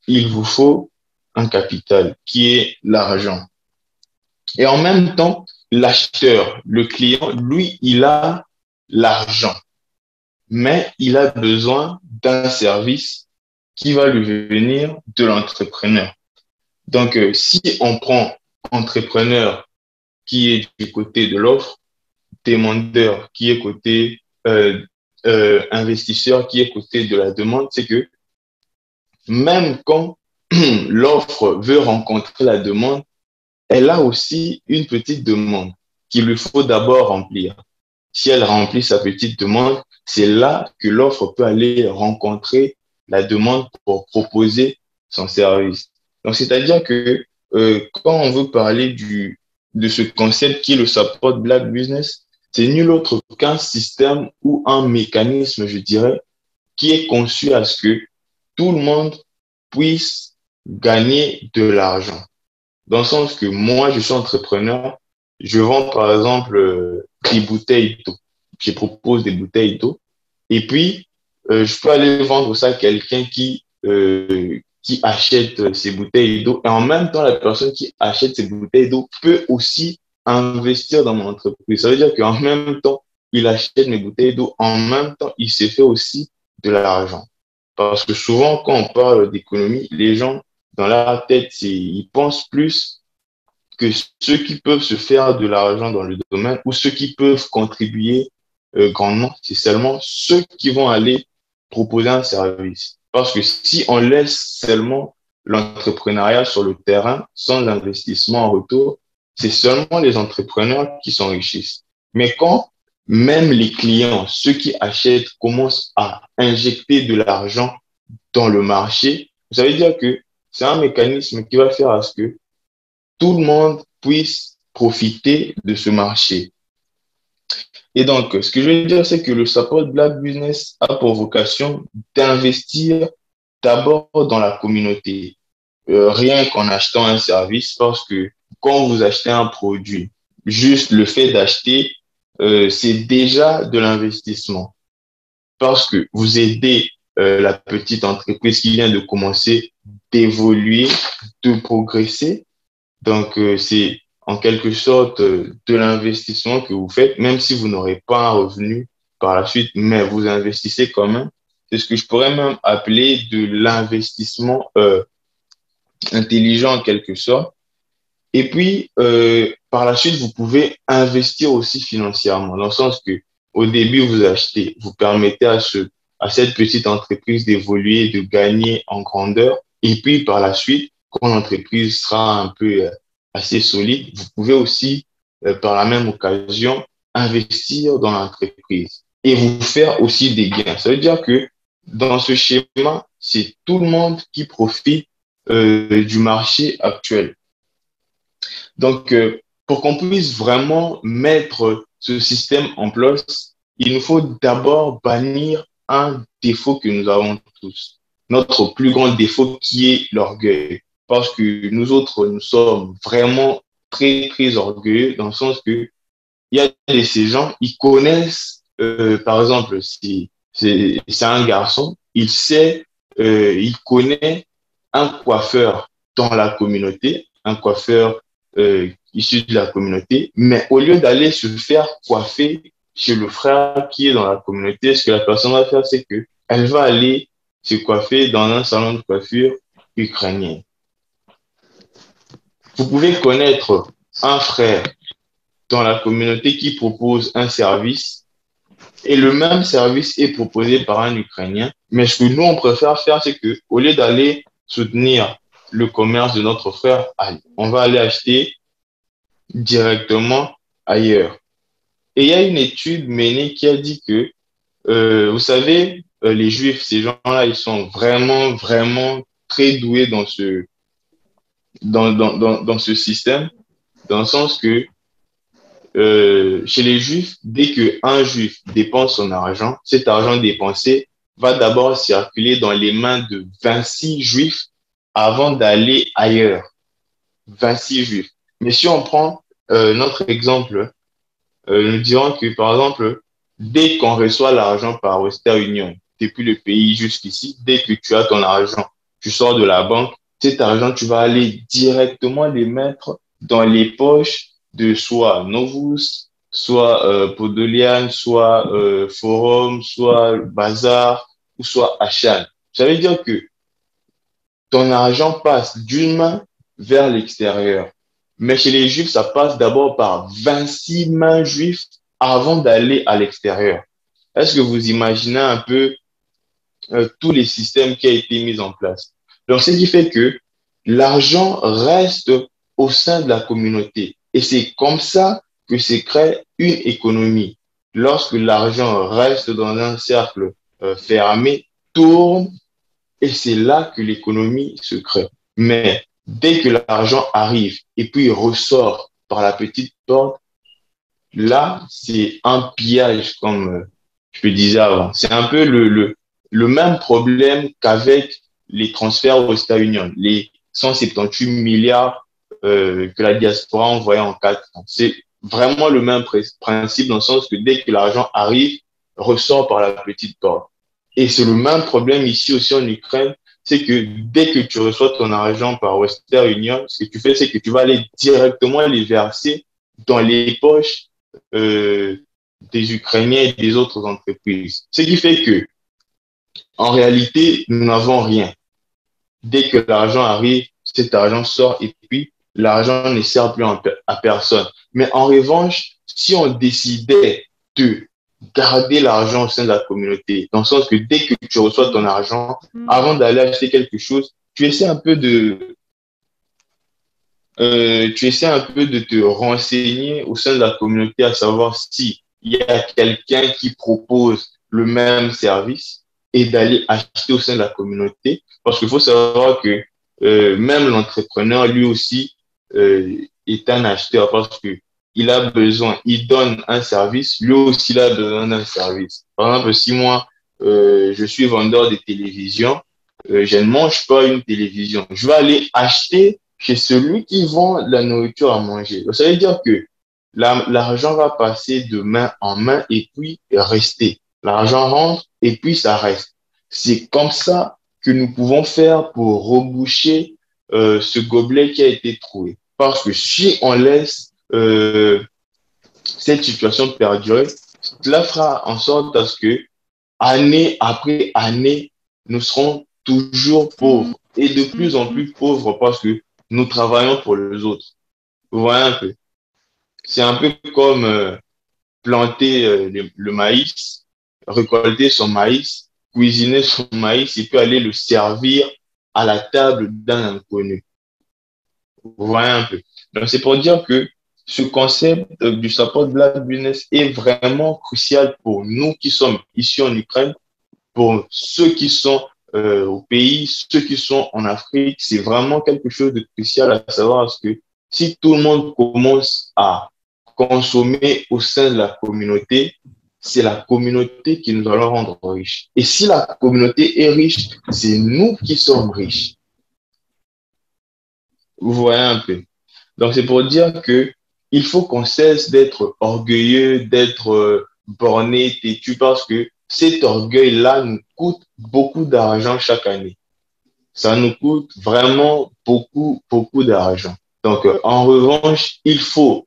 il vous faut un capital qui est l'argent. Et en même temps, l'acheteur, le client, lui, il a l'argent, mais il a besoin d'un service qui va lui venir de l'entrepreneur. Donc, si on prend entrepreneur qui est du côté de l'offre, demandeur qui est côté investisseur qui est côté de la demande, c'est que même quand l'offre veut rencontrer la demande, elle a aussi une petite demande qu'il lui faut d'abord remplir. Si elle remplit sa petite demande, c'est là que l'offre peut aller rencontrer la demande pour proposer son service. Donc, c'est-à-dire que quand on veut parler de ce concept qui est le support Black Business, c'est nul autre qu'un système ou un mécanisme, je dirais, qui est conçu à ce que tout le monde puisse gagner de l'argent. Dans le sens que moi, je suis entrepreneur, je vends par exemple des bouteilles d'eau. Je propose des bouteilles d'eau. Et puis, je peux aller vendre ça à quelqu'un qui achète ces bouteilles d'eau. Et en même temps, la personne qui achète ces bouteilles d'eau peut aussi investir dans mon entreprise. Ça veut dire qu'en même temps, il achète mes bouteilles d'eau, en même temps, il se fait aussi de l'argent. Parce que souvent, quand on parle d'économie, les gens, dans leur tête, ils pensent plus que ceux qui peuvent se faire de l'argent dans le domaine ou ceux qui peuvent contribuer grandement, c'est seulement ceux qui vont aller proposer un service. Parce que si on laisse seulement l'entrepreneuriat sur le terrain sans l'investissement en retour, c'est seulement les entrepreneurs qui s'enrichissent. Mais quand même les clients, ceux qui achètent, commencent à injecter de l'argent dans le marché, ça veut dire que c'est un mécanisme qui va faire à ce que tout le monde puisse profiter de ce marché. Et donc, ce que je veux dire, c'est que le support Black Business a pour vocation d'investir d'abord dans la communauté, rien qu'en achetant un service, parce que quand vous achetez un produit, juste le fait d'acheter, c'est déjà de l'investissement, parce que vous aidez la petite entreprise qui vient de commencer d'évoluer, de progresser. Donc, c'est en quelque sorte de l'investissement que vous faites, même si vous n'aurez pas un revenu par la suite, mais vous investissez quand même. C'est ce que je pourrais même appeler de l'investissement intelligent en quelque sorte. Et puis, par la suite, vous pouvez investir aussi financièrement, dans le sens que au début, vous achetez, vous permettez à cette petite entreprise d'évoluer, de gagner en grandeur. Et puis, par la suite, quand l'entreprise sera un peu assez solide, vous pouvez aussi, par la même occasion, investir dans l'entreprise et vous faire aussi des gains. Ça veut dire que dans ce schéma, c'est tout le monde qui profite du marché actuel. Donc, pour qu'on puisse vraiment mettre ce système en place, il nous faut d'abord bannir un défaut que nous avons tous. Notre plus grand défaut qui est l'orgueil. Parce que nous autres, nous sommes vraiment très, très orgueilleux dans le sens que il y a de ces gens, ils connaissent, par exemple, si c'est un garçon, il connaît un coiffeur dans la communauté, un coiffeur issu de la communauté, mais au lieu d'aller se faire coiffer chez le frère qui est dans la communauté, ce que la personne va faire, c'est que elle va aller se coiffer dans un salon de coiffure ukrainien. Vous pouvez connaître un frère dans la communauté qui propose un service et le même service est proposé par un Ukrainien. Mais ce que nous, on préfère faire, c'est que au lieu d'aller soutenir le commerce de notre frère, on va aller acheter directement ailleurs. Et il y a une étude menée qui a dit que, vous savez, les Juifs, ces gens-là, ils sont vraiment, vraiment très doués dans dans ce système, dans le sens que chez les Juifs, dès qu'un Juif dépense son argent, cet argent dépensé va d'abord circuler dans les mains de 26 Juifs avant d'aller ailleurs. 26 Juifs. Mais si on prend notre exemple, nous dirons que, par exemple, dès qu'on reçoit l'argent par Western Union, depuis le pays jusqu'ici, dès que tu as ton argent, tu sors de la banque, cet argent, tu vas aller directement les mettre dans les poches de soit Novus, soit Podolian, soit Forum, soit Bazar, ou soit Achan. Ça veut dire que ton argent passe d'une main vers l'extérieur. Mais chez les Juifs, ça passe d'abord par 26 mains juives avant d'aller à l'extérieur. Est-ce que vous imaginez un peu tous les systèmes qui ont été mis en place? Donc, ce qui fait que l'argent reste au sein de la communauté. Et c'est comme ça que se crée une économie. Lorsque l'argent reste dans un cercle fermé, tourne, et c'est là que l'économie se crée. Mais dès que l'argent arrive et puis ressort par la petite porte, là, c'est un pillage, comme je le disais avant. C'est un peu le même problème qu'avec les transferts aux États-Unis, les 178 milliards que la diaspora a envoyés en 4 ans. C'est vraiment le même principe dans le sens que dès que l'argent arrive, ressort par la petite porte. Et c'est le même problème ici aussi en Ukraine, c'est que dès que tu reçois ton argent par Western Union, ce que tu fais, c'est que tu vas aller directement les verser dans les poches des Ukrainiens et des autres entreprises. Ce qui fait que, en réalité, nous n'avons rien. Dès que l'argent arrive, cet argent sort et puis l'argent ne sert plus à personne. Mais en revanche, si on décidait de garder l'argent au sein de la communauté, dans le sens que dès que tu reçois ton argent, avant d'aller acheter quelque chose, tu essaies un peu de te renseigner au sein de la communauté, à savoir si il y a quelqu'un qui propose le même service et d'aller acheter au sein de la communauté. Parce qu'il faut savoir que même l'entrepreneur, lui aussi, est un acheteur parce que il a besoin, il donne un service, lui aussi il a besoin d'un service. Par exemple, si moi, je suis vendeur de télévision, je ne mange pas une télévision. Je vais aller acheter chez celui qui vend la nourriture à manger. Donc, ça veut dire que l'argent va passer de main en main et puis rester. L'argent rentre et puis ça reste. C'est comme ça que nous pouvons faire pour reboucher ce gobelet qui a été troué. Parce que si on laisse cette situation perdurer, cela fera en sorte à ce que année après année, nous serons toujours pauvres et de plus en plus pauvres parce que nous travaillons pour les autres. Vous voyez un peu. C'est un peu comme planter le maïs, récolter son maïs, cuisiner son maïs et puis aller le servir à la table d'un inconnu. Vous voyez un peu. Donc, c'est pour dire que ce concept du support Black Business est vraiment crucial pour nous qui sommes ici en Ukraine, pour ceux qui sont au pays, ceux qui sont en Afrique. C'est vraiment quelque chose de crucial à savoir parce que si tout le monde commence à consommer au sein de la communauté, c'est la communauté qui nous allons rendre riches. Et si la communauté est riche, c'est nous qui sommes riches. Vous voyez un peu. Donc, c'est pour dire que il faut qu'on cesse d'être orgueilleux, d'être borné, têtu, parce que cet orgueil-là nous coûte beaucoup d'argent chaque année. Ça nous coûte vraiment beaucoup, beaucoup d'argent. Donc, en revanche, il faut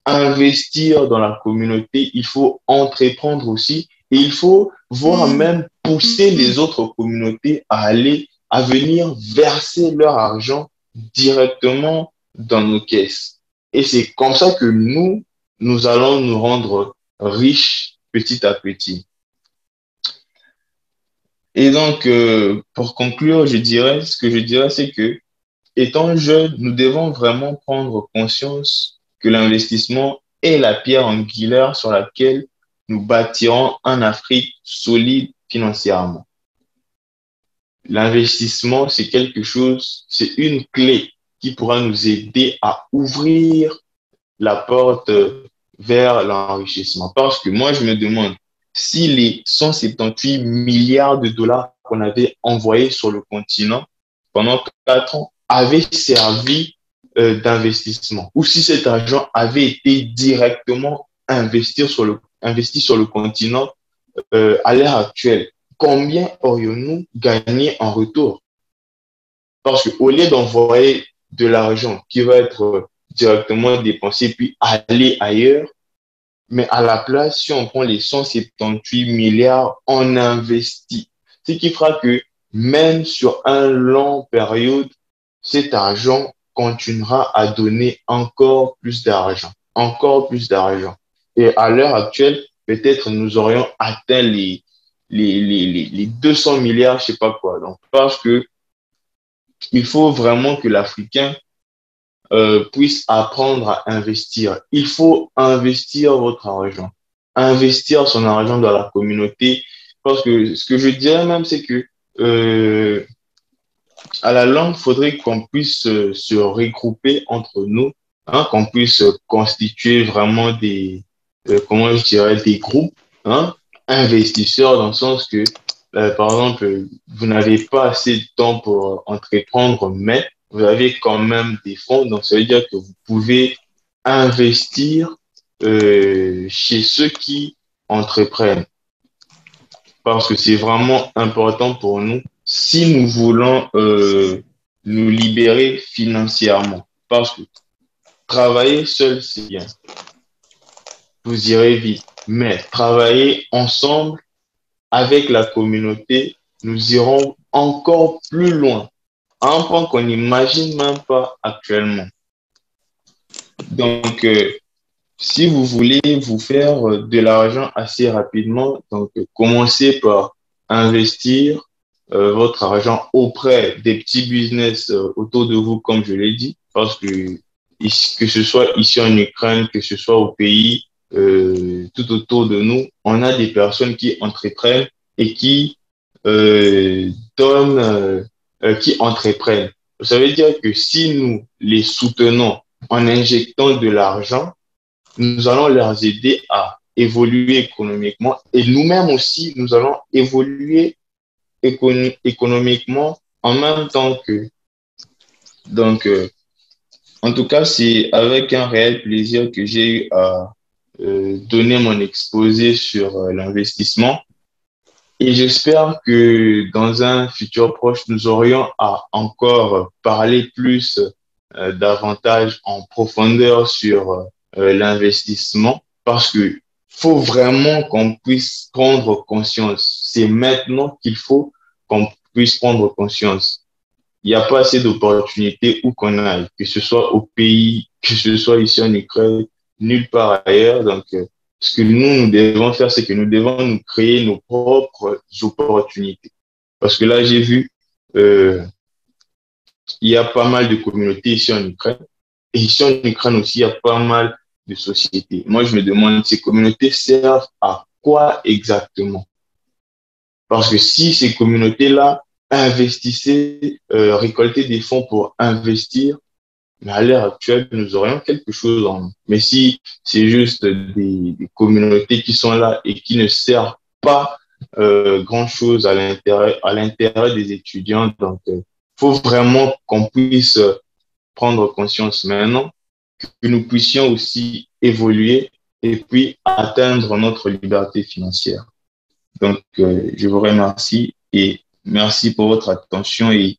investir dans la communauté, il faut entreprendre aussi, et il faut voire même pousser les autres communautés à venir verser leur argent directement dans nos caisses. Et c'est comme ça que nous allons nous rendre riches petit à petit. Et donc, pour conclure, ce que je dirais, c'est que, étant jeunes, nous devons vraiment prendre conscience que l'investissement est la pierre angulaire sur laquelle nous bâtirons un Afrique solide financièrement. L'investissement, c'est quelque chose, c'est une clé qui pourra nous aider à ouvrir la porte vers l'enrichissement. Parce que moi, je me demande si les 178 milliards de dollars qu'on avait envoyés sur le continent pendant 4 ans avaient servi d'investissement, ou si cet argent avait été directement investi sur le continent à l'heure actuelle, combien aurions-nous gagné en retour? Parce qu'au lieu d'envoyer de l'argent qui va être directement dépensé puis aller ailleurs, mais à la place, si on prend les 178 milliards, on investit. Ce qui fera que même sur un long période, cet argent continuera à donner encore plus d'argent, encore plus d'argent. Et à l'heure actuelle, peut-être nous aurions atteint les 200 milliards, je sais pas quoi. Donc, parce que il faut vraiment que l'Africain puisse apprendre à investir. Il faut investir votre argent, investir son argent dans la communauté. Parce que ce que je dirais même, c'est que à la longue, il faudrait qu'on puisse se regrouper entre nous, hein, qu'on puisse constituer vraiment comment je dirais, des groupes, hein, investisseurs, dans le sens que, par exemple, vous n'avez pas assez de temps pour entreprendre, mais vous avez quand même des fonds, donc ça veut dire que vous pouvez investir chez ceux qui entreprennent. Parce que c'est vraiment important pour nous si nous voulons nous libérer financièrement. Parce que travailler seul, c'est bien. Vous irez vite. Mais travailler ensemble avec la communauté, nous irons encore plus loin, à un point qu'on n'imagine même pas actuellement. Donc, si vous voulez vous faire de l'argent assez rapidement, donc commencez par investir votre argent auprès des petits business autour de vous, comme je l'ai dit, parce que ce soit ici en Ukraine, que ce soit au pays, tout autour de nous, on a des personnes qui entreprennent et qui qui entreprennent. Ça veut dire que si nous les soutenons en injectant de l'argent, nous allons leur aider à évoluer économiquement et nous-mêmes aussi, nous allons évoluer économiquement en même temps que. Donc, en tout cas, c'est avec un réel plaisir que j'ai eu à donner mon exposé sur l'investissement. Et j'espère que dans un futur proche, nous aurions à encore parler plus davantage en profondeur sur l'investissement parce que faut vraiment qu'on puisse prendre conscience. C'est maintenant qu'il faut qu'on puisse prendre conscience. Il n'y a pas assez d'opportunités où qu'on aille, que ce soit au pays, que ce soit ici en Ukraine, nulle part ailleurs. Donc, ce que nous devons faire, c'est que nous devons nous créer nos propres opportunités. Parce que là, j'ai vu, il y a pas mal de communautés ici en Ukraine. Et ici en Ukraine aussi, il y a pas mal de sociétés. Moi, je me demande, ces communautés servent à quoi exactement? Parce que si ces communautés-là investissaient, récoltaient des fonds pour investir, mais à l'heure actuelle, nous aurions quelque chose en nous. Mais si c'est juste des communautés qui sont là et qui ne servent pas grand-chose à l'intérêt des étudiants, donc faut vraiment qu'on puisse prendre conscience maintenant que nous puissions aussi évoluer et puis atteindre notre liberté financière. Donc, je vous remercie et merci pour votre attention et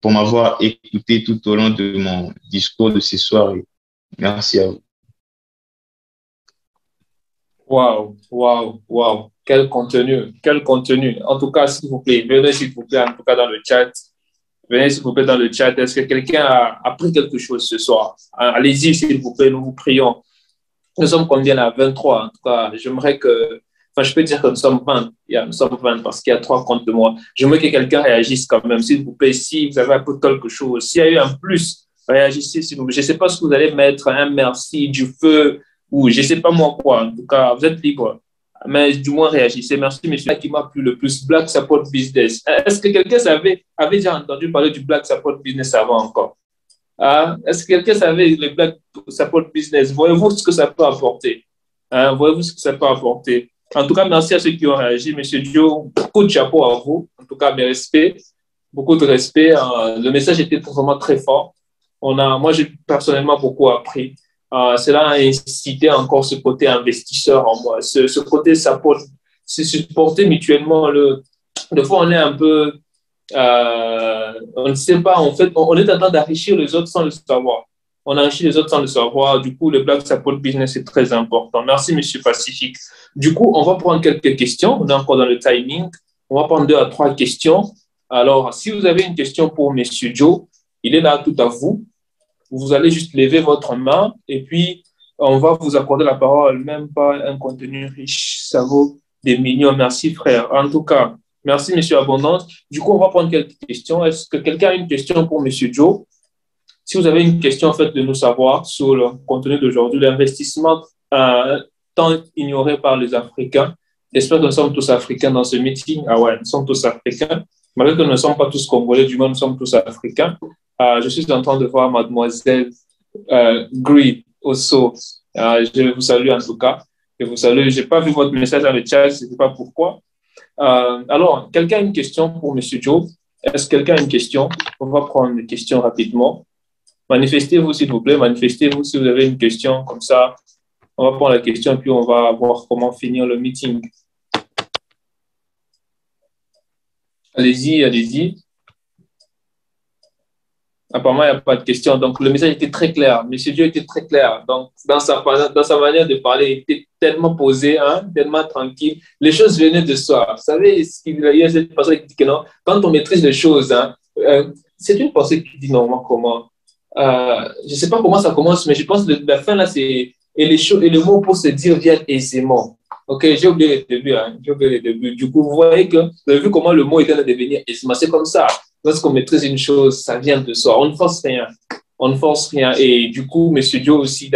pour m'avoir écouté tout au long de mon discours de ce soir. Et merci à vous. Waouh, waouh, waouh. Quel contenu, quel contenu. En tout cas, s'il vous plaît, venez s'il vous plaît, en tout cas dans le chat. Venez s'il vous plaît dans le chat. Est-ce que quelqu'un a appris quelque chose ce soir? Allez-y s'il vous plaît, nous vous prions. Nous sommes combien là? 23. En tout cas, j'aimerais que, enfin, je peux dire que nous sommes 20. Nous sommes 20 parce qu'il y a 3 comptes de moi. J'aimerais que quelqu'un réagisse quand même, s'il vous plaît. Si vous avez appris quelque chose, s'il y a eu un plus, réagissez s'il vous plaît. Je ne sais pas ce que vous allez mettre, un merci, du feu, ou je ne sais pas moi quoi. En tout cas, vous êtes libre. Mais du moins réagissez. Merci, monsieur. Qui m'a plu le plus, Black Support Business. Est-ce que quelqu'un avait déjà entendu parler du Black Support Business avant encore? Est-ce que quelqu'un savait le Black Support Business? Voyez-vous ce que ça peut apporter? Voyez-vous ce que ça peut apporter? En tout cas, merci à ceux qui ont réagi. Monsieur Joe, beaucoup de chapeau à vous. En tout cas, mes respects. Beaucoup de respect. Le message était vraiment très fort. Moi, j'ai personnellement beaucoup appris. Cela a incité encore ce côté investisseur en moi. Ce côté support, c'est supporter mutuellement. Des fois, on est un peu... on ne sait pas, en fait, on est en train d'enrichir les autres sans le savoir. On enrichit les autres sans le savoir. Du coup, le Black Support Business est très important. Merci, monsieur Pacifique. Du coup, on va prendre quelques questions. On est encore dans le timing. On va prendre 2 à 3 questions. Alors, si vous avez une question pour monsieur Joe, il est là tout à vous. Vous allez juste lever votre main et puis on va vous accorder la parole. Même pas un contenu riche. Ça vaut des millions. Merci, frère. En tout cas, merci, monsieur Abondance. Du coup, on va prendre quelques questions. Est-ce que quelqu'un a une question pour monsieur Joe? Si vous avez une question, faites-le nous savoir sur le contenu d'aujourd'hui, l'investissement tant ignoré par les Africains. J'espère que nous sommes tous Africains dans ce meeting. Ah ouais, nous sommes tous Africains. Malgré que nous ne sommes pas tous Congolais, du moins, nous sommes tous Africains. Je suis en train de voir mademoiselle Gree Osso. Je vous salue en tout cas. Je vous salue. Je n'ai pas vu votre message dans le chat, je ne sais pas pourquoi. Alors, quelqu'un a une question pour M. Joe? Est-ce que quelqu'un a une question? On va prendre une question rapidement. Manifestez-vous, s'il vous plaît. Manifestez-vous si vous avez une question. Comme ça, on va prendre la question et puis on va voir comment finir le meeting. Allez-y, allez-y. Apparemment, il n'y a pas de question. Donc, le message était très clair. Monsieur Dieu était très clair. Donc, dans sa manière de parler, il était tellement posé, tellement tranquille. Les choses venaient de soi. Vous savez, il y a cette personne qui dit que non, quand on maîtrise les choses, c'est une pensée qui dit normalement comment. Je ne sais pas comment ça commence, mais je pense que la fin, là, c'est... Et les mots pour se dire viennent aisément. OK, j'ai oublié le début. J'ai oublié le début. Du coup, vous voyez que vous avez vu comment le mot est en train de devenir aisément. C'est comme ça. Lorsqu'on maîtrise une chose, ça vient de soi. On ne force rien. On ne force rien. Et du coup, M. Dio aussi,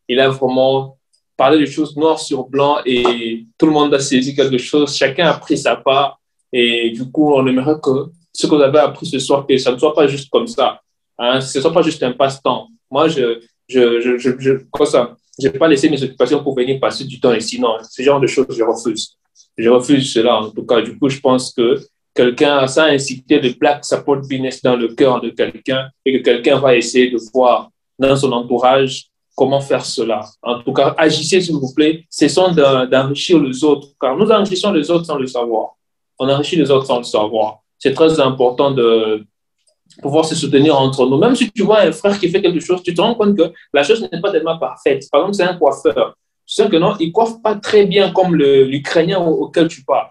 il a vraiment parlé de choses noires sur blanc et tout le monde a saisi quelque chose. Chacun a pris sa part. Et du coup, on aimerait que ce que vous avez appris ce soir, que ça ne soit pas juste comme ça. Ce ne soit pas juste un passe-temps. Moi, quoi ça? Je n'ai pas laissé mes occupations pour venir passer du temps ici. Non, ce genre de choses, je refuse. Je refuse cela, en tout cas. Du coup, je pense que ça a incité le Black Support Business dans le cœur de quelqu'un et que quelqu'un va essayer de voir dans son entourage comment faire cela. En tout cas, agissez, s'il vous plaît. Cessons d'enrichir les autres, car nous enrichissons les autres sans le savoir. On enrichit les autres sans le savoir. C'est très important de pouvoir se soutenir entre nous. Même si tu vois un frère qui fait quelque chose, tu te rends compte que la chose n'est pas tellement parfaite. Par exemple, c'est un coiffeur. Tu sais que non, il ne coiffe pas très bien comme l'Ukrainien auquel tu parles.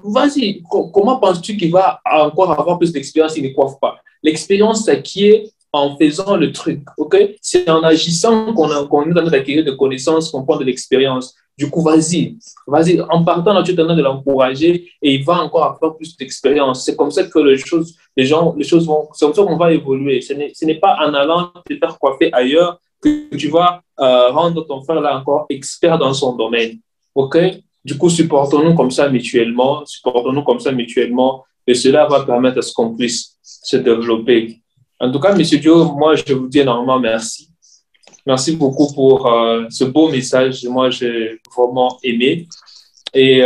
Vas-y, comment penses-tu qu'il va encore avoir plus d'expérience s'il ne coiffe pas? L'expérience s'acquiert en faisant le truc, ok? C'est en agissant qu'on est en train d'acquérir de connaissances, qu'on prend de l'expérience. Du coup, vas-y. En partant là, tu es en train de l'encourager et il va encore avoir plus d'expérience. C'est comme ça que les choses vont, c'est comme ça qu'on va évoluer. Ce n'est pas en allant te faire coiffer ailleurs que tu vas rendre ton frère là encore expert dans son domaine, ok? Du coup, supportons-nous comme ça mutuellement, et cela va permettre à ce qu'on puisse se développer. En tout cas, M. Dio, moi, je vous dis énormément merci. Merci beaucoup pour ce beau message. Moi, j'ai vraiment aimé. Et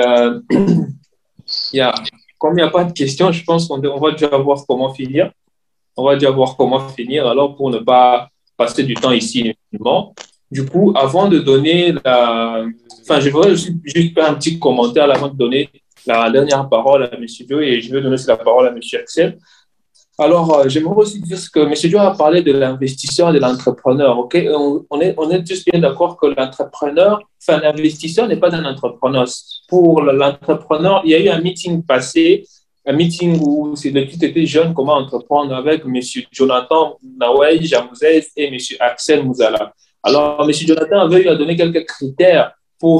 comme il n'y a pas de questions, je pense qu'on va déjà voir comment finir. Alors, pour ne pas passer du temps ici inutilement. Du coup, avant de donner je voudrais juste faire un petit commentaire avant de donner la dernière parole à M. Dio et je vais donner aussi la parole à M. Axel. Alors, j'aimerais aussi dire que M. Dio a parlé de l'investisseur et de l'entrepreneur. Ok, on est tous bien d'accord que l'investisseur n'est pas un entrepreneur. Pour l'entrepreneur, il y a eu un meeting passé, un meeting où c'est le titre était Jeune, comment entreprendre avec M. Jonathan Nawai Jamouzès et M. Axel Mouzala. Alors, M. Jonathan avait eu à donner quelques critères pour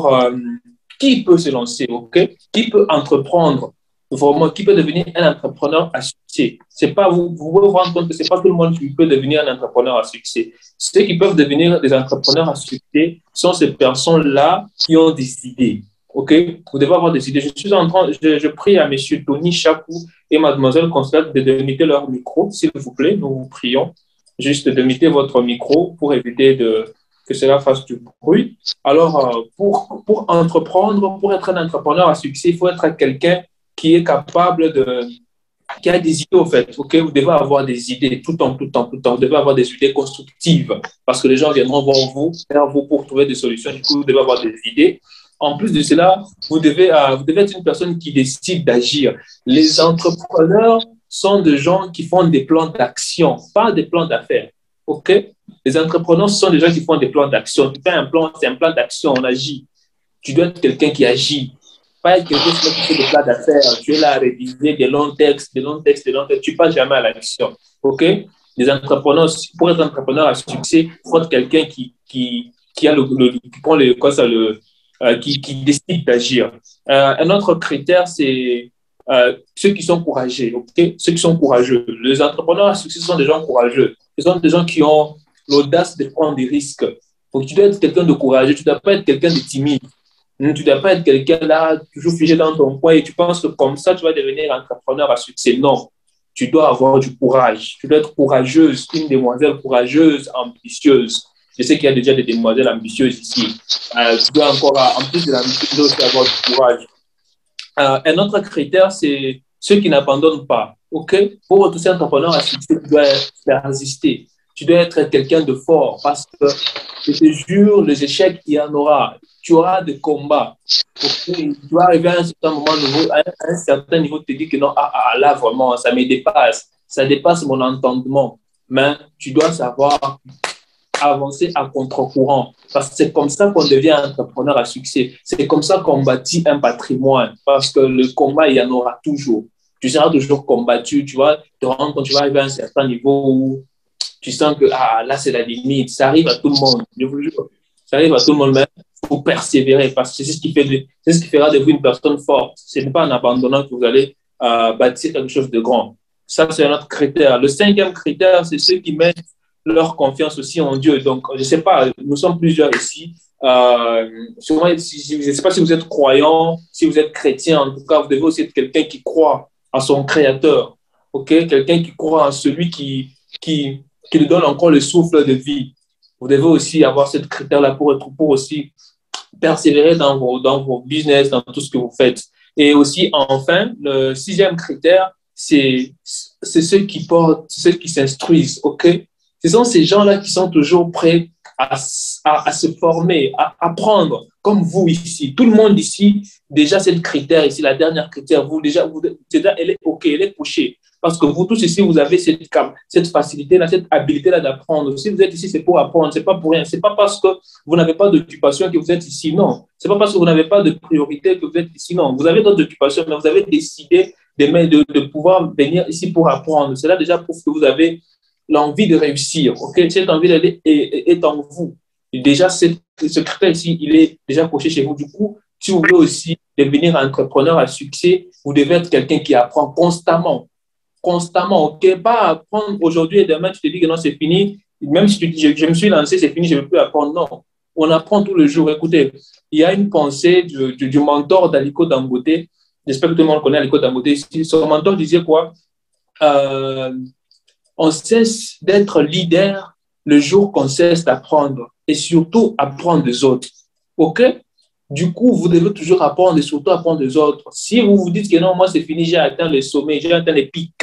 qui peut se lancer, ok? Qui peut entreprendre vraiment, qui peut devenir un entrepreneur à succès. C'est pas, vous pouvez vous rendre compte que ce n'est pas tout le monde qui peut devenir un entrepreneur à succès. Ceux qui peuvent devenir des entrepreneurs à succès sont ces personnes-là qui ont des idées. OK? Vous devez avoir des idées. Je prie à M. Tony Chakou et Mademoiselle Constance de limiter leur micro, s'il vous plaît. Nous vous prions juste de limiter votre micro pour éviter que cela fasse du bruit. Alors, pour entreprendre, pour être un entrepreneur à succès, il faut être quelqu'un qui est capable qui a des idées, au fait. OK? Vous devez avoir des idées tout le temps. Vous devez avoir des idées constructives parce que les gens viendront vers vous pour trouver des solutions. Du coup, vous devez avoir des idées. En plus de cela, vous devez être une personne qui décide d'agir. Les entrepreneurs sont des gens qui font des plans d'action, pas des plans d'affaires. OK? Les entrepreneurs sont des gens qui font des plans d'action. Tu fais un plan, c'est un plan d'action, on agit. Tu dois être quelqu'un qui agit. Pas être quelqu'un qui fait des plans d'affaires. Tu es là à réviser des longs textes. Tu ne passes jamais à l'action. OK? Les entrepreneurs, pour être entrepreneur à succès, il faut être quelqu'un qui décide d'agir. Un autre critère, c'est ceux qui sont courageux. OK? Ceux qui sont courageux. Les entrepreneurs à succès sont des gens courageux. Ce sont des gens qui ont l'audace de prendre des risques. Donc, tu dois être quelqu'un de courageux. Tu ne dois pas être quelqu'un de timide. Tu ne dois pas être quelqu'un là, toujours figé dans ton coin et tu penses que comme ça, tu vas devenir entrepreneur à succès. Non, tu dois avoir du courage. Tu dois être courageuse, une demoiselle courageuse, ambitieuse. Je sais qu'il y a déjà des demoiselles ambitieuses ici. Tu dois encore, en plus de l'ambition, tu dois aussi avoir du courage. Un autre critère, c'est ceux qui n'abandonnent pas. OK? Pour être entrepreneur à succès, tu dois résister. Tu dois être quelqu'un de fort parce que je te jure, les échecs, il y en aura. Tu auras des combats. Okay? Tu vas arriver à un certain moment, à un certain niveau, tu te dis que non, là, vraiment, ça me dépasse. Ça dépasse mon entendement. Mais tu dois savoir avancer à contre-courant. Parce que c'est comme ça qu'on devient entrepreneur à succès. C'est comme ça qu'on bâtit un patrimoine. Parce que le combat, il y en aura toujours. Tu seras toujours combattu. Tu vas te rendre compte, tu vas arriver à un certain niveau où tu sens que là, c'est la limite. Ça arrive à tout le monde. Je vous jure. Ça arrive à tout le monde, mais il faut persévérer parce que c'est ce qui fera de vous une personne forte. Ce n'est pas en abandonnant que vous allez bâtir quelque chose de grand. Ça, c'est un autre critère. Le 5e critère, c'est ceux qui mettent leur confiance aussi en Dieu. Donc, je ne sais pas, nous sommes plusieurs ici. Sûrement, je ne sais pas si vous êtes croyant, si vous êtes chrétien. En tout cas, vous devez aussi être quelqu'un qui croit en son Créateur. Okay? Quelqu'un qui croit en celui qui lui donne encore le souffle de vie. Vous devez aussi avoir ce critère-là pour aussi persévérer dans vos business, dans tout ce que vous faites. Et aussi, enfin, le 6e critère, c'est ceux qui s'instruisent. OK? Ce sont ces gens-là qui sont toujours prêts à se former, à apprendre, comme vous ici. Tout le monde ici, déjà, c'est le critère ici, la dernière critère. Déjà, elle est OK, elle est couchée. Parce que vous tous ici, vous avez cette facilité-là, cette habilité-là d'apprendre. Si vous êtes ici, c'est pour apprendre, c'est pas pour rien. C'est pas parce que vous n'avez pas d'occupation que vous êtes ici, non. C'est pas parce que vous n'avez pas de priorité que vous êtes ici, non. Vous avez d'autres occupations, mais vous avez décidé de pouvoir venir ici pour apprendre. Cela déjà prouve que vous avez l'envie de réussir. Okay? Cette envie est en vous. Et déjà, ce critère ici, il est déjà coché chez vous. Du coup, si vous voulez aussi devenir entrepreneur à succès, vous devez être quelqu'un qui apprend constamment. OK? Pas apprendre aujourd'hui et demain, tu te dis que non, c'est fini. Même si tu dis, je me suis lancé, c'est fini, je ne veux plus apprendre. Non, on apprend tout le jour. Écoutez, il y a une pensée du mentor d'Aliko Dangote. J'espère que tout le monde connaît Aliko Dangote. Son mentor disait quoi? On cesse d'être leader le jour qu'on cesse d'apprendre et surtout apprendre des autres. OK? Du coup, vous devez toujours apprendre et surtout apprendre des autres. Si vous vous dites que non, moi c'est fini, j'ai atteint le sommet, j'ai atteint les pics,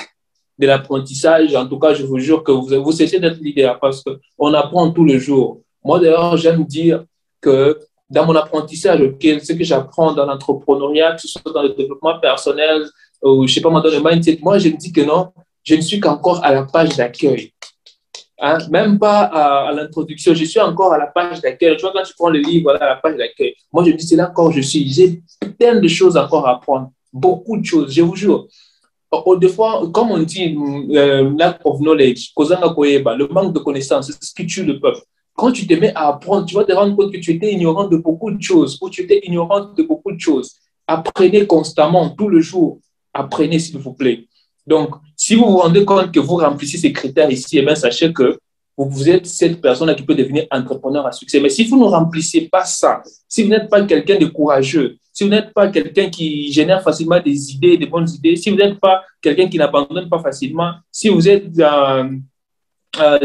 de l'apprentissage. En tout cas, je vous jure que vous cessez d'être leader parce qu'on apprend tous les jours. Moi, d'ailleurs, j'aime dire que dans mon apprentissage, ce que j'apprends dans l'entrepreneuriat, que ce soit dans le développement personnel, ou je sais pas moi, dans le mindset, moi, je me dis que non, je ne suis qu'encore à la page d'accueil. Hein? Même pas à l'introduction, je suis encore à la page d'accueil. Tu vois, quand tu prends le livre, voilà, à la page d'accueil. Moi, je me dis, c'est là encore je suis. J'ai plein de choses encore à apprendre. Beaucoup de choses, je vous jure. Des fois, comme on dit, lack of knowledge, le manque de connaissances, c'est ce qui tue le peuple. Quand tu te mets à apprendre, tu vas te rendre compte que tu étais ignorant de beaucoup de choses, ou tu étais ignorant de beaucoup de choses. Apprenez constamment, tout le jour. Apprenez, s'il vous plaît. Donc, si vous vous rendez compte que vous remplissez ces critères ici, eh bien, sachez que vous êtes cette personne qui peut devenir entrepreneur à succès. Mais si vous ne remplissez pas ça, si vous n'êtes pas quelqu'un de courageux, si vous n'êtes pas quelqu'un qui génère facilement des idées, des bonnes idées, si vous n'êtes pas quelqu'un qui n'abandonne pas facilement, si vous êtes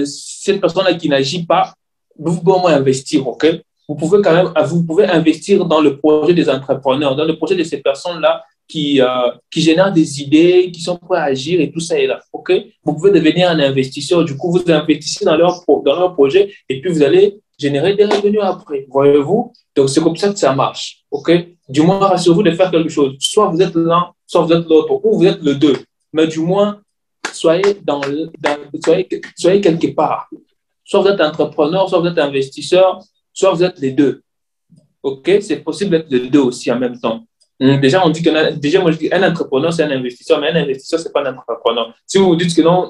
cette personne-là qui n'agit pas, vous pouvez au moins investir, ok? Vous pouvez investir dans le projet des entrepreneurs, dans le projet de ces personnes-là qui génèrent des idées, qui sont prêts à agir et tout ça est là, ok? Vous pouvez devenir un investisseur, du coup, vous investissez dans leur projet et puis vous allez générer des revenus après, voyez-vous? Donc, c'est comme ça que ça marche, ok? Du moins, rassurez-vous de faire quelque chose. Soit vous êtes l'un, soit vous êtes l'autre, ou vous êtes le deux. Mais du moins, soyez quelque part. Soit vous êtes entrepreneur, soit vous êtes investisseur, soit vous êtes les deux. OK? C'est possible d'être les deux aussi en même temps. Déjà, moi, je dis un entrepreneur, c'est un investisseur, mais un investisseur, ce n'est pas un entrepreneur. Si vous vous dites que non,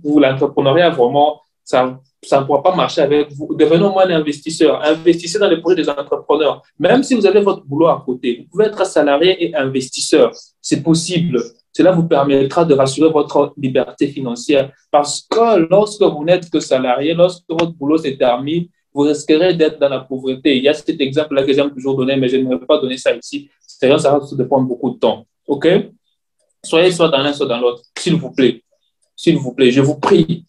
vous l'entrepreneuriat, vraiment, ça ne pourra pas marcher avec vous. Devenez au moins un investisseur. Investissez dans les projets des entrepreneurs. Même si vous avez votre boulot à côté, vous pouvez être salarié et investisseur. C'est possible. Cela vous permettra de rassurer votre liberté financière. Parce que lorsque vous n'êtes que salarié, lorsque votre boulot se termine, vous risquerez d'être dans la pauvreté. Il y a cet exemple-là que j'aime toujours donner, mais je ne vais pas donner ça ici. C'est-à-dire ça va de prendre beaucoup de temps. OK? Soyez soit dans l'un, soit dans l'autre. S'il vous plaît. S'il vous plaît, je vous prie.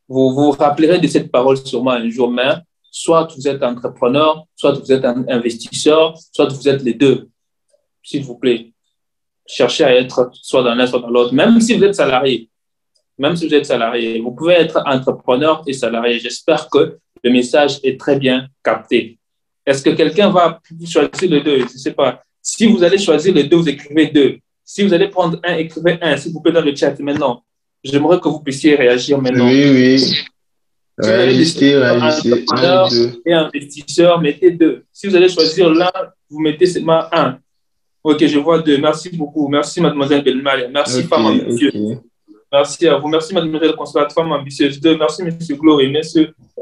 Vous vous rappellerez de cette parole sûrement un jour, mais soit vous êtes entrepreneur, soit vous êtes un investisseur, soit vous êtes les deux. S'il vous plaît. Cherchez à être soit dans l'un, soit dans l'autre. Même si vous êtes salarié. Même si vous êtes salarié. Vous pouvez être entrepreneur et salarié. J'espère que le message est très bien capté. Est-ce que quelqu'un va choisir les deux? Je ne sais pas. Si vous allez choisir les deux, vous écrivez deux. Si vous allez prendre un, écrivez un, s'il vous plaît, dans le chat maintenant. J'aimerais que vous puissiez réagir maintenant. Oui. Si vous allez décider entrepreneur et investisseur, mettez deux. Si vous allez choisir l'un, vous mettez seulement un. Ok, je vois deux. Merci beaucoup. Merci, mademoiselle Belmaria. Merci, femme ambitieuse. Merci à vous. Merci, mademoiselle Consolate, femme ambitieuse. Deux. Merci, monsieur Glory.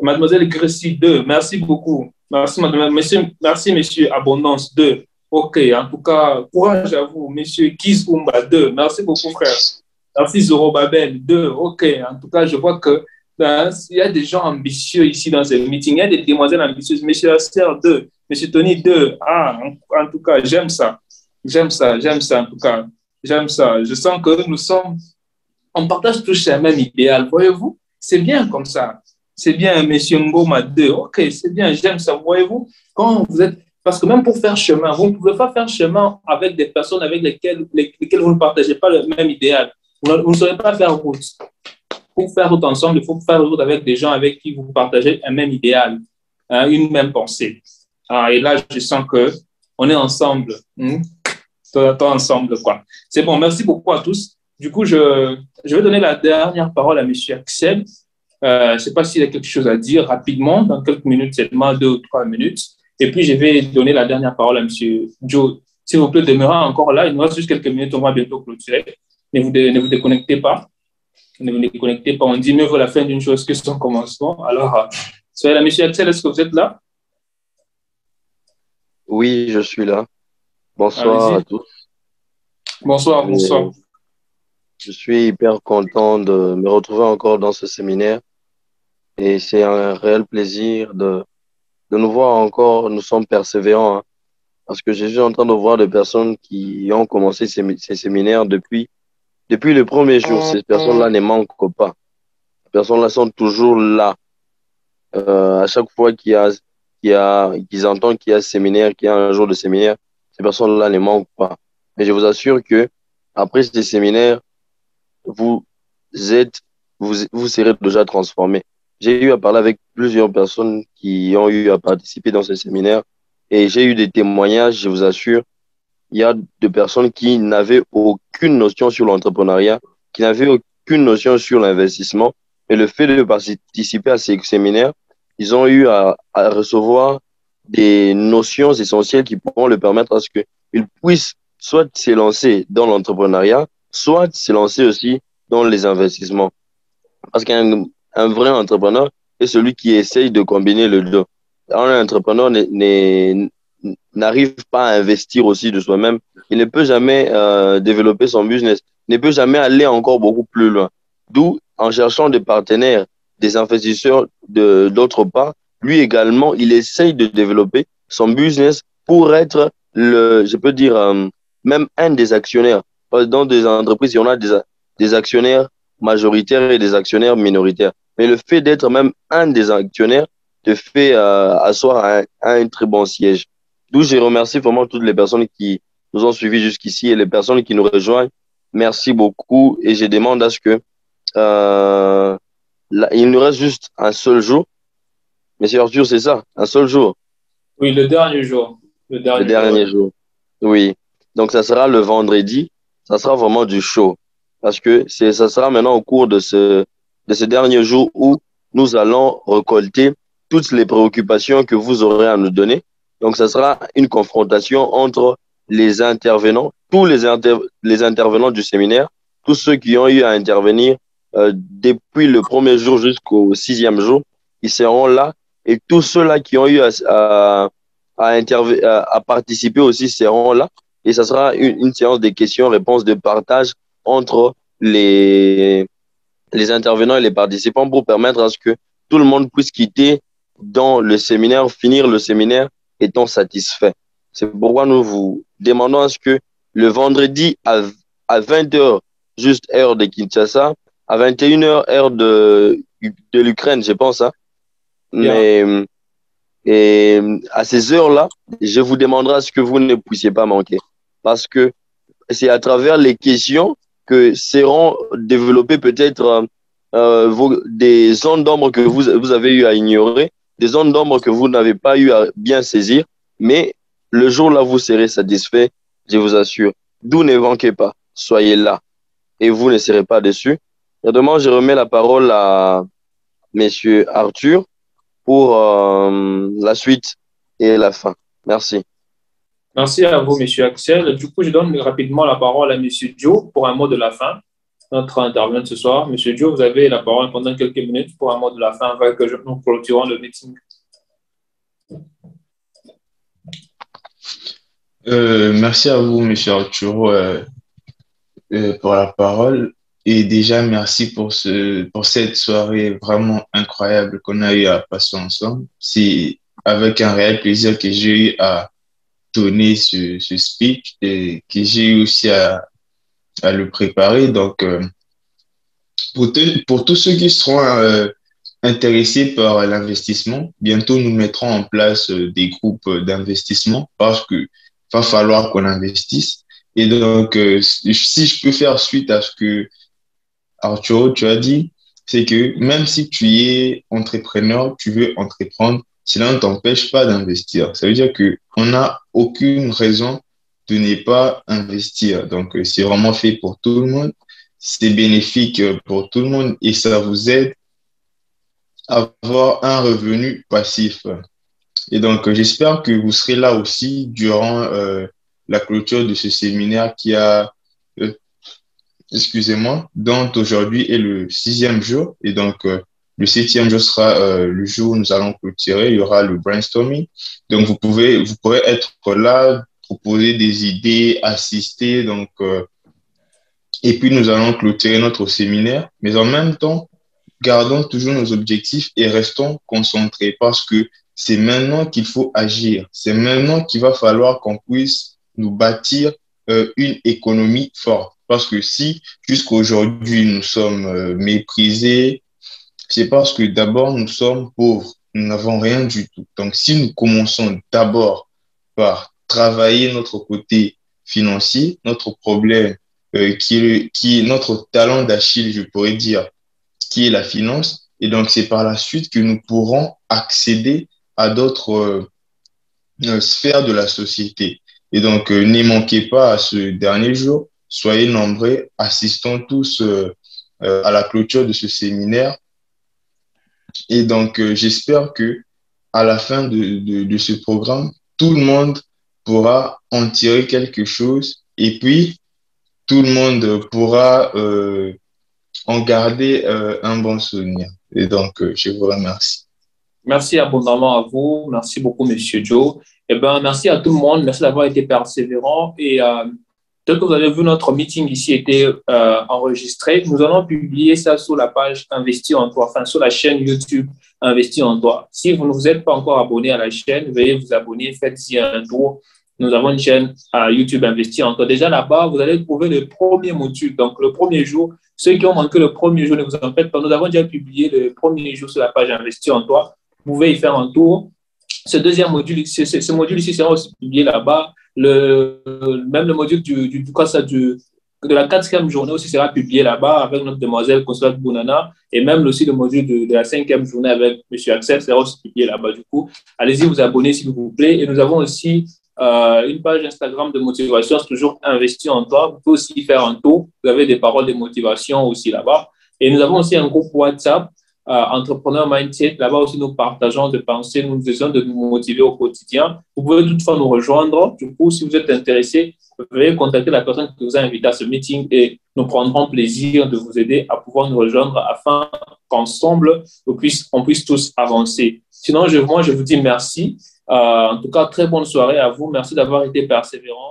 Mademoiselle Grécy, deux. Merci beaucoup. Merci, mademoiselle. Merci, monsieur Abondance, deux. Ok, en tout cas, courage à vous, monsieur Kiz Umba, deux. Merci beaucoup, frère. Merci, Zoro Babel, deux. Ok, en tout cas, je vois que il y a des gens ambitieux ici dans ce meeting. Il y a des demoiselles ambitieuses. Monsieur Aster, deux. Monsieur Tony, deux. Ah, en tout cas, j'aime ça. J'aime ça, en tout cas. J'aime ça. Je sens que on partage tous le même idéal, voyez-vous? C'est bien comme ça. C'est bien, monsieur Ngoma 2. Ok, c'est bien, j'aime ça, voyez-vous? Quand vous êtes... Parce que même pour faire chemin, vous ne pouvez pas faire chemin avec des personnes avec lesquelles vous ne partagez pas le même idéal. Vous ne saurez pas faire route. Pour faire route ensemble, il faut faire route avec des gens avec qui vous partagez un même idéal, une même pensée. Et là, je sens qu'on est ensemble. Ensemble, quoi. C'est bon, merci beaucoup à tous. Du coup, je vais donner la dernière parole à M. Axel. Je ne sais pas s'il a quelque chose à dire rapidement, dans quelques minutes, seulement 2 ou 3 minutes. Et puis, je vais donner la dernière parole à M. Joe. S'il vous plaît, demeurez encore là. Il nous reste juste quelques minutes, on va bientôt clôturer. Ne vous déconnectez pas. Ne vous déconnectez pas. On dit mieux vaut la fin d'une chose que son commencement. Alors, soyez là. M. Axel, est-ce que vous êtes là? Oui, je suis là. Bonsoir à tous. Bonsoir. Je suis hyper content de me retrouver encore dans ce séminaire et c'est un réel plaisir de nous voir encore. Nous sommes persévérants parce que je suis en train de voir des personnes qui ont commencé ces séminaires depuis le premier jour. Ces personnes-là ne manquent pas. Ces personnes-là sont toujours là. À chaque fois qu'ils entendent qu'il y a séminaire, qu'il y a un jour de séminaire, ces personnes-là ne manquent pas. Mais je vous assure que après ces séminaires, vous êtes, vous serez déjà transformé. J'ai eu à parler avec plusieurs personnes qui ont eu à participer dans ce séminaire et j'ai eu des témoignages, je vous assure. Il y a des personnes qui n'avaient aucune notion sur l'entrepreneuriat, qui n'avaient aucune notion sur l'investissement. Et le fait de participer à ces séminaires, ils ont eu à recevoir des notions essentielles qui pourront leur permettre à ce qu'ils puissent soit s'élancer dans l'entrepreneuriat, soit s'élancer aussi dans les investissements. Parce qu'un vrai entrepreneur est celui qui essaye de combiner le deux. Un entrepreneur n'arrive pas à investir aussi de soi-même. Il ne peut jamais développer son business, il ne peut jamais aller encore beaucoup plus loin. D'où, en cherchant des partenaires, des investisseurs d'autre part, lui également, il essaye de développer son business pour être je peux dire, même un des actionnaires. Dans des entreprises, il y en a des actionnaires majoritaires et des actionnaires minoritaires. Mais le fait d'être même un des actionnaires te fait asseoir à un très bon siège. D'où je remercie vraiment toutes les personnes qui nous ont suivis jusqu'ici et les personnes qui nous rejoignent. Merci beaucoup et je demande à ce que il nous reste juste un seul jour. Monsieur Arthur, c'est ça, un seul jour. Oui, le dernier jour. Le dernier jour. Oui. Donc, ça sera le vendredi. Ça sera vraiment du show. Parce que ça sera maintenant au cours de ce dernier jour où nous allons récolter toutes les préoccupations que vous aurez à nous donner. Donc, ça sera une confrontation entre les intervenants, tous les intervenants du séminaire, tous ceux qui ont eu à intervenir depuis le premier jour jusqu'au 6e jour, ils seront là. Et tous ceux-là qui ont eu à participer aussi seront là. Et ça sera une séance de questions-réponses, de partage entre les intervenants et les participants pour permettre à ce que tout le monde puisse quitter dans le séminaire, finir le séminaire étant satisfait. C'est pourquoi nous vous demandons à ce que le vendredi à 20h, juste heure de Kinshasa, à 21h, heure de l'Ukraine, je pense, hein. Mais et à ces heures-là, je vous demanderai à ce que vous ne puissiez pas manquer. Parce que c'est à travers les questions que seront développées peut-être des zones d'ombre que vous avez eu à ignorer, des zones d'ombre que vous n'avez pas eu à bien saisir. Mais le jour-là, vous serez satisfait, je vous assure. D'où ne manquez pas, soyez là et vous ne serez pas déçus. Et demain, je remets la parole à Monsieur Arthur pour la suite et la fin. Merci. Merci à vous, Monsieur Axel. Du coup, je donne rapidement la parole à Monsieur Joe pour un mot de la fin. Notre intervenant de ce soir. Monsieur Joe, vous avez la parole pendant quelques minutes pour un mot de la fin avant que nous clôturons le meeting. Merci à vous, Monsieur Arturo, pour la parole. Et déjà, merci pour cette soirée vraiment incroyable qu'on a eu à passer ensemble. C'est avec un réel plaisir que j'ai eu à donner ce speech et que j'ai eu aussi à le préparer. Donc, pour tous ceux qui seront intéressés par l'investissement, bientôt nous mettrons en place des groupes d'investissement parce que va falloir qu'on investisse. Et donc, si je peux faire suite à ce que Arturo, tu as dit, c'est que même si tu es entrepreneur, tu veux entreprendre, cela ne t'empêche pas d'investir. Ça veut dire qu'on n'a aucune raison de ne pas investir. Donc, c'est vraiment fait pour tout le monde. C'est bénéfique pour tout le monde et ça vous aide à avoir un revenu passif. Et donc, j'espère que vous serez là aussi durant la clôture de ce séminaire qui a excusez-moi, dont aujourd'hui est le 6e jour. Et donc, le 7e jour sera le jour où nous allons clôturer. Il y aura le brainstorming. Donc, vous pourrez être là, proposer des idées, assister. Donc, et puis, nous allons clôturer notre séminaire. Mais en même temps, gardons toujours nos objectifs et restons concentrés parce que c'est maintenant qu'il faut agir. C'est maintenant qu'il va falloir qu'on puisse nous bâtir une économie forte. Parce que si jusqu'aujourd'hui nous sommes méprisés, c'est parce que d'abord nous sommes pauvres, nous n'avons rien du tout. Donc si nous commençons d'abord par travailler notre côté financier, notre problème qui est notre talent d'Achille, je pourrais dire, qui est la finance. Et donc, c'est par la suite que nous pourrons accéder à d'autres sphères de la société. Et donc, n'y manquez pas à ce dernier jour. Soyez nombreux, assistons tous à la clôture de ce séminaire. Et donc, j'espère que à la fin de ce programme, tout le monde pourra en tirer quelque chose et puis tout le monde pourra en garder un bon souvenir. Et donc, je vous remercie. Merci abondamment à vous. Merci beaucoup, Monsieur Joe. Eh ben, merci à tout le monde. Merci d'avoir été persévérant. Et tel que vous avez vu, notre meeting ici était enregistré. Nous allons publier ça sur la page Investir en toi, enfin sur la chaîne YouTube Investir en toi. Si vous ne vous êtes pas encore abonné à la chaîne, veuillez vous abonner, faites-y un tour. Nous avons une chaîne YouTube Investir en toi. Déjà là-bas, vous allez trouver le premier module. Donc, le premier jour, ceux qui ont manqué le premier jour, ne vous en faites pas. Nous avons déjà publié le premier jour sur la page Investir en toi. Vous pouvez y faire un tour. Ce deuxième module, ce module ici sera aussi publié là-bas. Même le module de la 4e journée aussi sera publié là-bas avec notre demoiselle Consolate Bounana. Et même aussi le module de la 5e journée avec M. Axel sera aussi publié là-bas. Du coup, allez-y vous abonner s'il vous plaît. Et nous avons aussi une page Instagram de motivation, c'est toujours Investir en toi. Vous pouvez aussi faire un tour. Vous avez des paroles de motivation aussi là-bas. Et nous avons aussi un groupe WhatsApp. Entrepreneur Mindset, là-bas aussi nous partageons des pensées, nous essayons de nous motiver au quotidien. Vous pouvez toutefois nous rejoindre. Du coup, si vous êtes intéressé, veuillez contacter la personne qui vous a invité à ce meeting et nous prendrons plaisir de vous aider à pouvoir nous rejoindre afin qu'ensemble, on puisse tous avancer. Sinon, moi, je vous dis merci. En tout cas, très bonne soirée à vous. Merci d'avoir été persévérant.